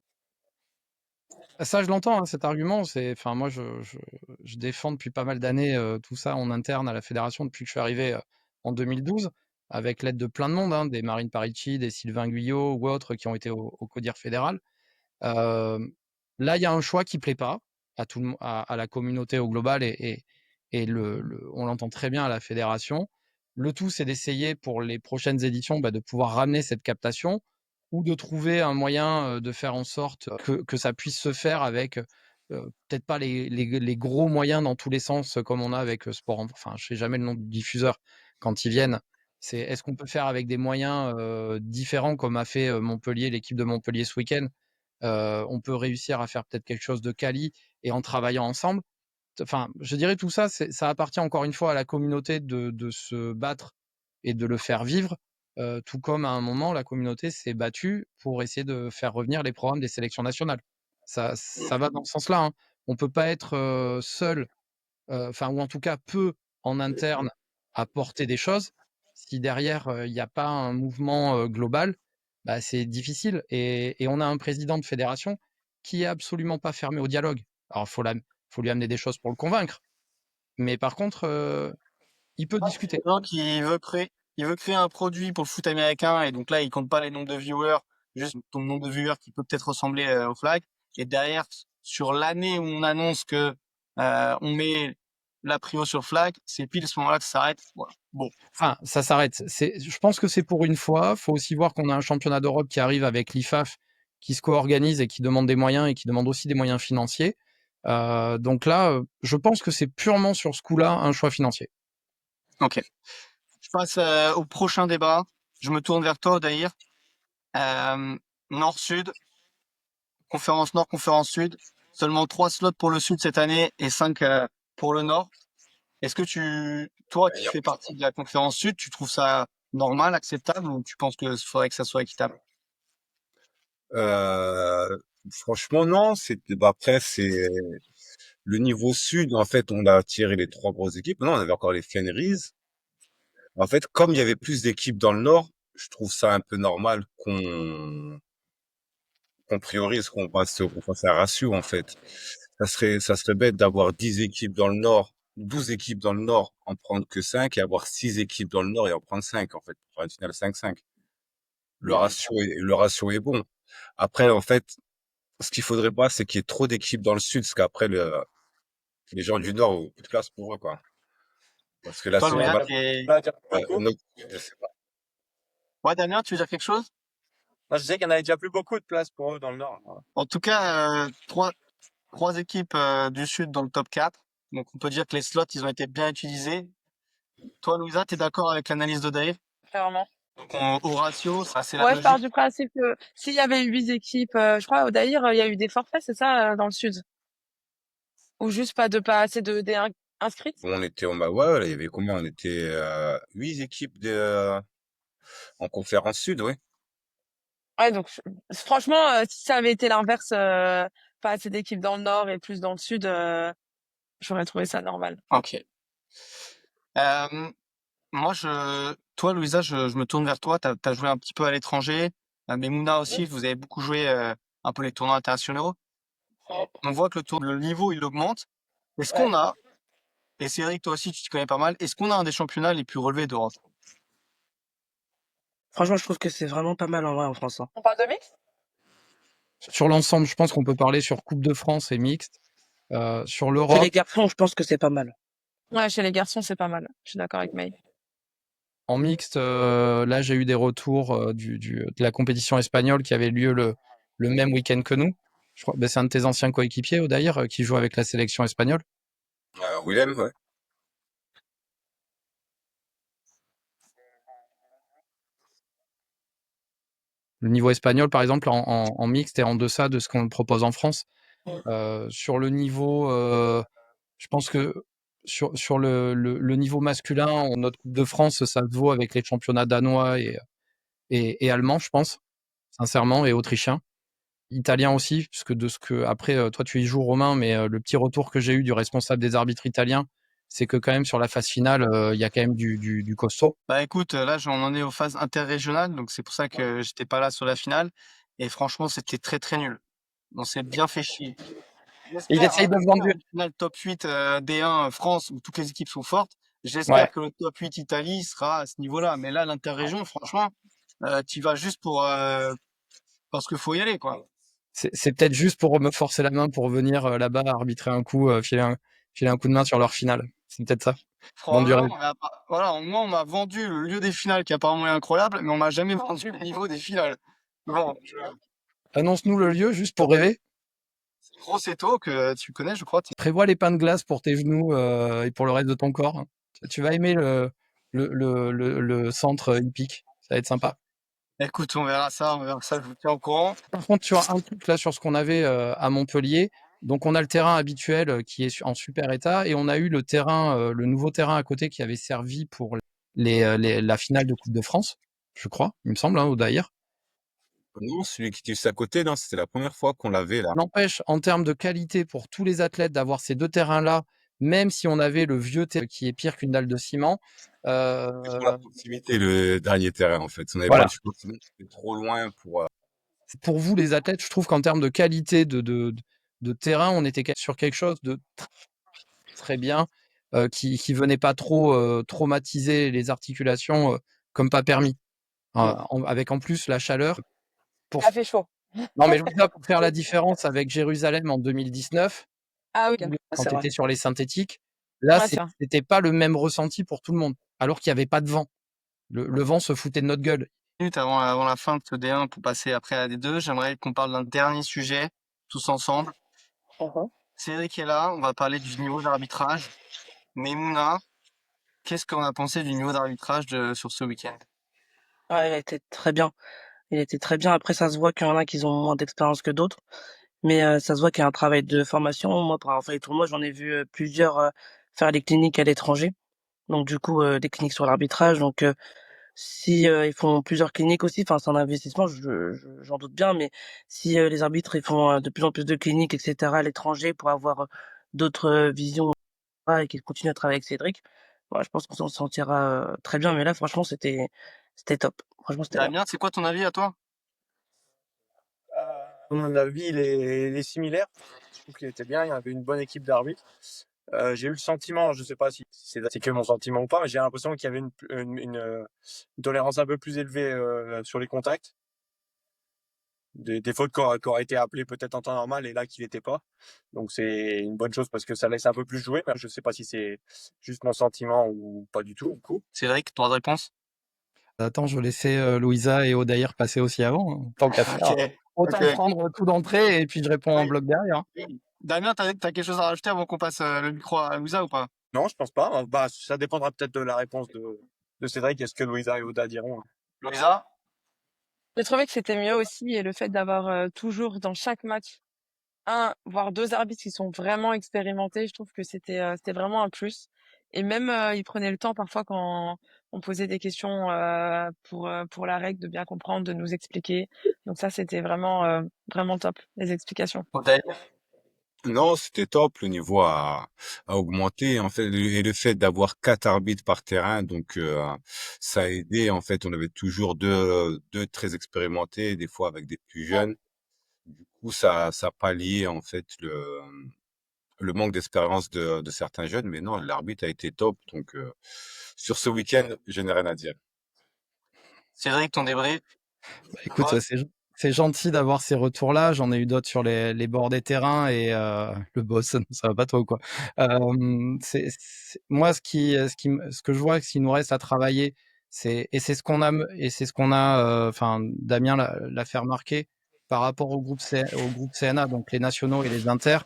Ça, je l'entends, hein, cet argument. Enfin, moi, je défends depuis pas mal d'années tout ça en interne à la fédération depuis que je suis arrivé en 2012, avec l'aide de plein de monde, hein, des Marine Paricci, des Sylvain Guyot ou autres qui ont été au CODIR fédéral. Euh, Là, il y a un choix qui plaît pas à la communauté au global et on l'entend très bien à la fédération. Le tout, c'est d'essayer pour les prochaines éditions de pouvoir ramener cette captation ou de trouver un moyen de faire en sorte que ça puisse se faire avec peut-être pas les gros moyens dans tous les sens comme on a avec Sport. Enfin, je sais jamais le nom du diffuseur quand ils viennent. Est-ce qu'on peut faire avec des moyens différents comme a fait Montpellier, l'équipe de Montpellier ce week-end? On peut réussir à faire peut-être quelque chose de quali et en travaillant ensemble. Enfin, je dirais tout ça, ça appartient encore une fois à la communauté de se battre et de le faire vivre. Tout comme à un moment, la communauté s'est battue pour essayer de faire revenir les programmes des sélections nationales. Ça va dans ce sens-là, hein. On peut pas être seul, enfin, ou en tout cas peu en interne à porter des choses. Si derrière, il n'y a pas un mouvement global, bah, c'est difficile. Et on a un président de fédération qui est absolument pas fermé au dialogue. Alors, faut lui amener des choses pour le convaincre. Mais par contre, il peut discuter. Donc il veut créer un produit pour le foot américain et donc là il compte pas les nombres de viewers, juste ton nombre de viewers qui peut peut-être ressembler au flag. Et derrière, sur l'année où on annonce que on met la prio sur flag, c'est pile à ce moment-là que ça s'arrête. Voilà. Bon, Enfin, ça s'arrête. Je pense que c'est pour une fois. Faut aussi voir qu'on a un championnat d'Europe qui arrive avec l'IFAF, qui se co-organise et qui demande des moyens et qui demande aussi des moyens financiers. Donc là, je pense que c'est purement sur ce coup-là un choix financier. ok. Je passe au prochain débat. Je me tourne vers toi, Odaïr. Nord-Sud, conférence Nord, conférence Sud. Seulement 3 slots pour le Sud cette année et 5 pour le Nord. Est-ce que toi qui fais partie de la conférence Sud, tu trouves ça normal, acceptable ou tu penses qu'il faudrait que ça soit équitable? Franchement, non. Après, c'est le niveau sud. En fait, on a tiré les 3 grosses équipes. Non, on avait encore les Fenris. En fait, comme il y avait plus d'équipes dans le nord, je trouve ça un peu normal qu'on priorise, qu'on fasse un ratio, en fait. Ça serait bête d'avoir 10 équipes dans le nord, 12 équipes dans le nord, en prendre que 5 et avoir 6 équipes dans le nord et en prendre 5, en fait, pour faire une finale 5-5. Le ratio est bon. Après, en fait, ce qu'il faudrait pas, c'est qu'il y ait trop d'équipes dans le sud, parce qu'après, les gens du nord ont beaucoup de place pour eux, quoi. Parce que là, Toi, si on Louisa, va, Beaucoup. je sais pas. ouais, Damien, tu veux dire quelque chose? Moi, je sais qu'il y en avait déjà plus beaucoup de place pour eux dans le Nord. En tout cas, trois équipes du Sud dans le top 4. Donc, on peut dire que les slots, ils ont été bien utilisés. Toi, Louisa, tu es d'accord avec l'analyse de Dave? Clairement. Au ratio, c'est la Ouais, je pars logique. du principe que s'il y avait eu 8 équipes, je crois, Odaïr, il y a eu des forfaits, c'est ça, dans le Sud? Ou juste pas assez inscrites? On était au Mawa, il y avait combien? On était 8 équipes en conférence sud, oui. Ouais, donc franchement, si ça avait été l'inverse, pas assez d'équipes dans le Nord et plus dans le Sud, j'aurais trouvé ça normal. Ok. Moi, toi, Louisa, je me tourne vers toi. T'as joué un petit peu à l'étranger. Mais Mouna aussi, vous avez beaucoup joué un peu les tournois internationaux. On voit que le niveau, il augmente. Est-ce qu'on a, et Cédric, toi aussi, tu t'y connais pas mal, est-ce qu'on a un des championnats les plus relevés d'Europe? Franchement, je trouve que c'est vraiment pas mal en vrai en France, hein. On parle de mix? Sur l'ensemble, je pense qu'on peut parler sur Coupe de France et mixte. Sur Chez l'Europe, les garçons, je pense que c'est pas mal. Ouais, chez les garçons, c'est pas mal. Je suis d'accord avec May. en mixte, là, j'ai eu des retours de la compétition espagnole qui avait lieu le même week-end que nous. Je crois, c'est un de tes anciens coéquipiers, Odaïr, qui joue avec la sélection espagnole. Willem, ouais. Le niveau espagnol, par exemple, en mixte est en deçà de ce qu'on propose en France. Sur le niveau, je pense que sur le niveau masculin, notre Coupe de France, ça se vaut avec les championnats danois et allemands, je pense, sincèrement, et autrichiens. Italien aussi, puisque après, toi tu y joues, Romain, mais le petit retour que j'ai eu du responsable des arbitres italiens, c'est que quand même sur la phase finale, il y a quand même du costaud. Bah écoute, là, on en est aux phases interrégionales, donc c'est pour ça que j'étais pas là sur la finale. Et franchement, c'était très très nul. On s'est bien fait chier. Ils essayent de vendre J'espère une finale top 8 D1 France où toutes les équipes sont fortes. Ouais, J'espère que le top 8 Italie sera à ce niveau-là. Mais là, l'interrégion, franchement, tu vas juste parce qu'il faut y aller, quoi. c'est peut-être juste pour me forcer la main pour venir là-bas arbitrer un coup, filer un coup de main sur leur finale. C'est peut-être ça. Vendre du rêve. Probablement, voilà, moi, on m'a vendu le lieu des finales qui apparemment est incroyable, mais on m'a jamais vendu le niveau des finales. Bon, Annonce-nous le lieu juste pour rêver. Grosseto que tu connais, je crois. Prévois les pains de glace pour tes genoux et pour le reste de ton corps. Tu vas aimer le centre hippique. Ça va être sympa. Écoute, on verra ça, je vous tiens au courant. Par contre, sur un truc là, sur ce qu'on avait à Montpellier, donc on a le terrain habituel qui est en super état et on a eu le nouveau terrain à côté qui avait servi pour la finale de Coupe de France, je crois, il me semble, au Daïr. Non, celui qui est à côté, non, c'était la première fois qu'on l'avait là. N'empêche, en termes de qualité pour tous les athlètes d'avoir ces deux terrains-là, même si on avait le vieux terrain qui est pire qu'une dalle de ciment. Pour la proximité, le dernier terrain, en fait. On avait Voilà. pas, je pense que c'était trop loin pour. Pour vous, les athlètes, je trouve qu'en termes de qualité de terrain, on était sur quelque chose de très bien, qui venait pas trop traumatiser les articulations comme pas permis. Avec en plus la chaleur. Ça fait chaud. Non, mais je veux dire, pour faire la différence avec Jérusalem en 2019, Ah oui, Ah, quand c'est tu vrai. étais sur les synthétiques. Là, ouais, c'est vrai. c'était pas le même ressenti pour tout le monde, alors qu'il y avait pas de vent. Le vent se foutait de notre gueule. Minutes avant la fin de ce D1 pour passer après à D2, j'aimerais qu'on parle d'un dernier sujet, tous ensemble. Mhm. Cédric est là, on va parler du niveau d'arbitrage. Mais Mouna, qu'est-ce qu'on a pensé du niveau d'arbitrage sur ce week-end? Ouais, il a été très bien. Il était très bien. Après, ça se voit qu'il y en a qui ont moins d'expérience que d'autres. Mais ça se voit qu'il y a un travail de formation. Moi, pour avoir fait les tournois, j'en ai vu plusieurs faire des cliniques à l'étranger. Donc, du coup, des cliniques sur l'arbitrage. Donc, si ils font plusieurs cliniques aussi, enfin, c'est un investissement, j'en doute bien. Mais si les arbitres ils font de plus en plus de cliniques, etc., à l'étranger pour avoir d'autres visions et qu'ils continuent à travailler avec Cédric, ouais, je pense qu'on s'en sortira très bien. Mais là, franchement, c'était top. Franchement, c'était bien. Damien, c'est quoi ton avis à toi? Mon avis, il est similaire. Je trouve qu'il était bien. Il y avait une bonne équipe d'arbitres. J'ai eu le sentiment, je sais pas si c'est que mon sentiment ou pas, mais j'ai l'impression qu'il y avait une tolérance un peu plus élevée sur les contacts. Des fautes qui auraient été appelées peut-être en temps normal et là qu'il n'était pas. Donc c'est une bonne chose parce que ça laisse un peu plus jouer. Mais je sais pas si c'est juste mon sentiment ou pas du tout. Cédric, droit de réponse? Attends, je laissais Louisa et Odaïr passer aussi avant, hein, tant qu'à faire. Ok, Autant ok. prendre tout d'entrée et puis je réponds en Oui, bloc derrière. oui. Damien, t'as quelque chose à rajouter avant qu'on passe le micro à Louisa ou pas? Non, je pense pas. Bah, ça dépendra peut-être de la réponse de Cédric. Est-ce que Louisa et Oda diront? Louisa? J'ai trouvé que c'était mieux aussi et le fait d'avoir toujours dans chaque match un, voire deux arbitres qui sont vraiment expérimentés, je trouve que c'était vraiment un plus. Et même ils prenaient le temps parfois quand on posait des questions pour la règle de bien comprendre, de nous expliquer. Donc ça c'était vraiment top les explications. Odaï? Non, c'était top. Le niveau a augmenté. En fait, et le fait d'avoir 4 arbitres par terrain, donc ça a aidé. En fait, on avait toujours deux très expérimentés, des fois avec des plus jeunes. Du coup, ça palliait en fait le manque d'expérience de certains jeunes. Mais non, l'arbitre a été top. Donc sur ce week-end, je n'ai rien à dire. Cédric, ton débrief? Bah, écoute, Oh, c'est gentil d'avoir ces retours-là. J'en ai eu d'autres sur les bords des terrains et le boss, ça va pas trop quoi. Moi, ce que je vois, ce qui nous reste à travailler, c'est ce qu'on a, enfin, Damien l'a fait remarquer par rapport au groupe CNA, donc les nationaux et les inter.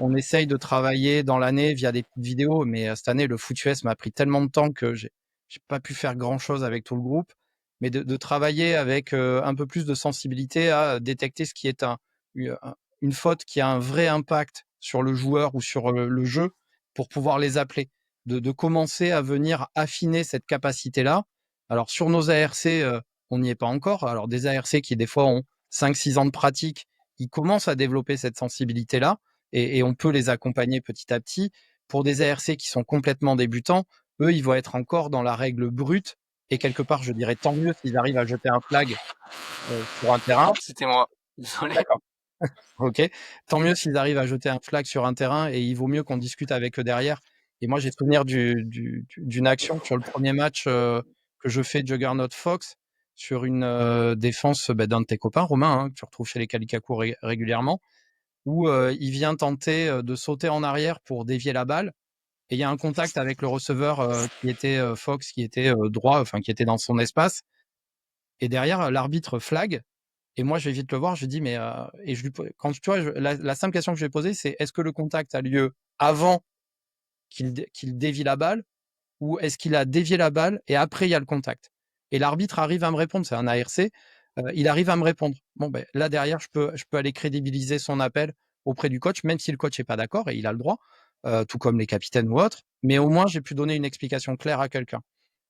On essaye de travailler dans l'année via des petites vidéos, mais cette année, le FootUS m'a pris tellement de temps que j'ai pas pu faire grand chose avec tout le groupe, mais de travailler avec un peu plus de sensibilité à détecter ce qui est une faute qui a un vrai impact sur le joueur ou sur le jeu pour pouvoir les appeler, de commencer à venir affiner cette capacité-là. Alors sur nos ARC, on n'y est pas encore. Alors des ARC qui des fois ont 5-6 ans de pratique, ils commencent à développer cette sensibilité-là et on peut les accompagner petit à petit. Pour des ARC qui sont complètement débutants, eux, ils vont être encore dans la règle brute. Et quelque part, je dirais tant mieux s'ils arrivent à jeter un flag sur un terrain. c'était moi. Désolé. D'accord. Ok. Tant mieux s'ils arrivent à jeter un flag sur un terrain et il vaut mieux qu'on discute avec eux derrière. Et moi, j'ai souvenir d'une action sur le premier match que je fais Juggernaut Fox sur une défense d'un de tes copains, Romain, hein, que tu retrouves chez les Kalikaku régulièrement, où il vient tenter de sauter en arrière pour dévier la balle. Et il y a un contact avec le receveur qui était Fox, qui était droit, enfin qui était dans son espace. Et derrière, l'arbitre flag. Et moi, je vais vite le voir. Je lui dis, mais et quand tu vois, la simple question que je vais poser, c'est est-ce que le contact a lieu avant qu'il dévie la balle, ou est-ce qu'il a dévié la balle et après il y a le contact? Et l'arbitre arrive à me répondre. C'est un ARC. Il arrive à me répondre. Bon, ben là derrière, je peux aller crédibiliser son appel auprès du coach, même si le coach est pas d'accord et il a le droit, tout comme les capitaines ou autres. Mais au moins, j'ai pu donner une explication claire à quelqu'un.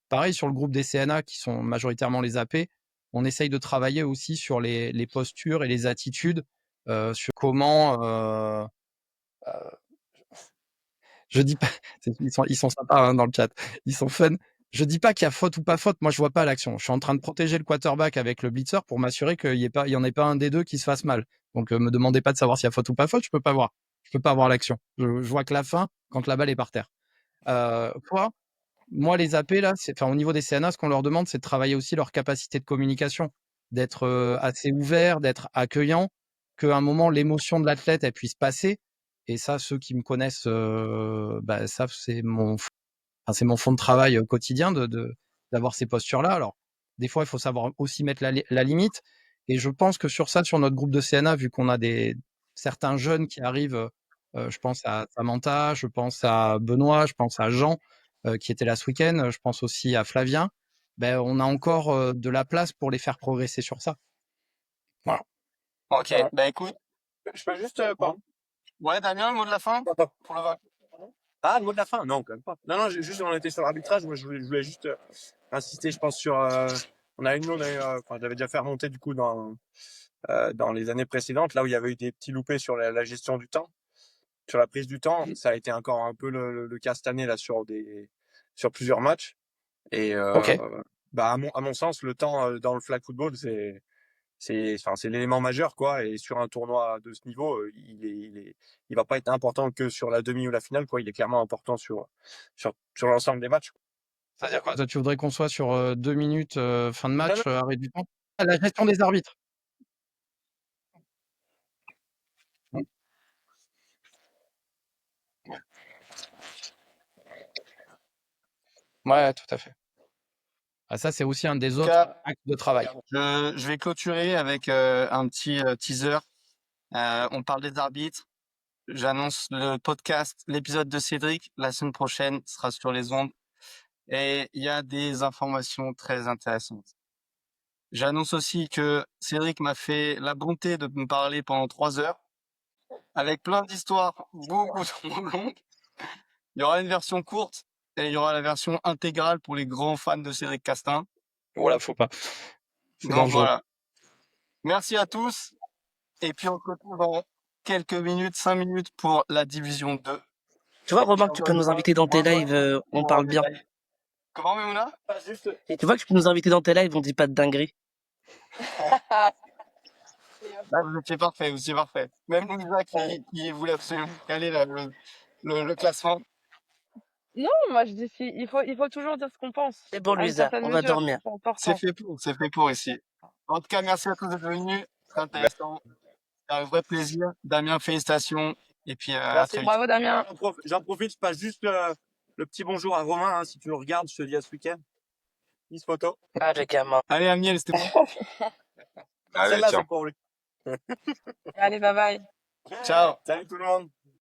Pareil sur le groupe des CNA qui sont majoritairement les AP, on essaye de travailler aussi sur les postures et les attitudes, sur comment. Je dis pas, ils sont sympas hein, dans le chat, ils sont fun. Je dis pas qu'il y a faute ou pas faute. Moi, je vois pas l'action. Je suis en train de protéger le quarterback avec le blitzer pour m'assurer qu'il y en ait pas un des deux qui se fasse mal. Donc, me demandez pas de savoir s'il y a faute ou pas faute. Je peux pas voir. Je peux pas voir l'action. Je vois que la fin quand la balle est par terre. Quoi Moi, les AP, là, au niveau des CNA, ce qu'on leur demande, c'est de travailler aussi leur capacité de communication, d'être assez ouvert, d'être accueillant, qu'à un moment, l'émotion de l'athlète, elle puisse passer Et ça, ceux qui me connaissent savent, c'est mon fond de travail quotidien d'avoir ces postures-là. Alors, des fois, il faut savoir aussi mettre la limite. Et je pense que sur notre groupe de CNA, vu qu'on a certains jeunes qui arrivent, je pense à Samantha, je pense à Benoît, je pense à Jean, qui était là ce week-end, je pense aussi à Flavien, on a encore de la place pour les faire progresser sur ça. Voilà. Ok, Ouais. bah écoute. Je peux juste, pardon. Ouais, Damien, le mot de la fin pour le vainqueur. Ah, le mot de la fin? Non, quand même pas. Non, juste, on était sur l'arbitrage. Moi, je voulais juste insister, je pense, sur. J'avais déjà fait remonter, du coup, dans les années précédentes, là où il y avait eu des petits loupés sur la gestion du temps, sur la prise du temps. Ça a été encore un peu le cas cette année, là, sur plusieurs matchs. Et, Ok. à mon sens, le temps dans le flag football, c'est l'élément majeur, quoi. Et sur un tournoi de ce niveau, il va pas être important que sur la demi ou la finale, quoi. Il est clairement important sur l'ensemble des matchs. C'est-à-dire quoi? Toi, tu voudrais qu'on soit sur 2 minutes fin de Non, match, arrêt du temps? Ah, la gestion des arbitres. Ouais, tout à fait. Ah, ça, c'est aussi un des autres actes de travail. Je vais clôturer avec un petit teaser. On parle des arbitres. J'annonce le podcast, l'épisode de Cédric, la semaine prochaine sera sur les ondes. Et il y a des informations très intéressantes. J'annonce aussi que Cédric m'a fait la bonté de me parler pendant 3 heures, avec plein d'histoires beaucoup trop longues. Il y aura une version courte et il y aura la version intégrale pour les grands fans de Cédric Castin. Voilà, faut pas. C'est Donc dangereux. voilà. Merci à tous. Et puis on se retrouve dans quelques minutes, 5 minutes pour la division 2. Tu vois, Romain, que tu peux nous inviter dans tes lives, on parle bien. Comment, Memouna? Et tu vois que tu peux nous inviter dans tes lives, on dit pas de dinguerie. Vous étiez parfait, vous étiez parfait. Même Louisa qui voulait absolument caler le classement. Non, moi je dis il faut toujours dire ce qu'on pense. C'est bon, À une Luisa, certaine on va mesure, dormir. c'est important. C'est fait pour ici. En tout cas, merci à tous d'être venus. Très intéressant. C'est un vrai plaisir. Damien, félicitations. Et puis, à Merci. très vite. Bravo Damien. J'en profite, je passe juste le petit bonjour à Romain, hein, si tu nous regardes, je te dis à ce week-end. 10 photos. Ah, le gamin. Allez, Amiel, c'était bon. Allez, Celle-là, tiens. c'est pour lui. Allez, bye bye. Ciao. Salut tout le monde.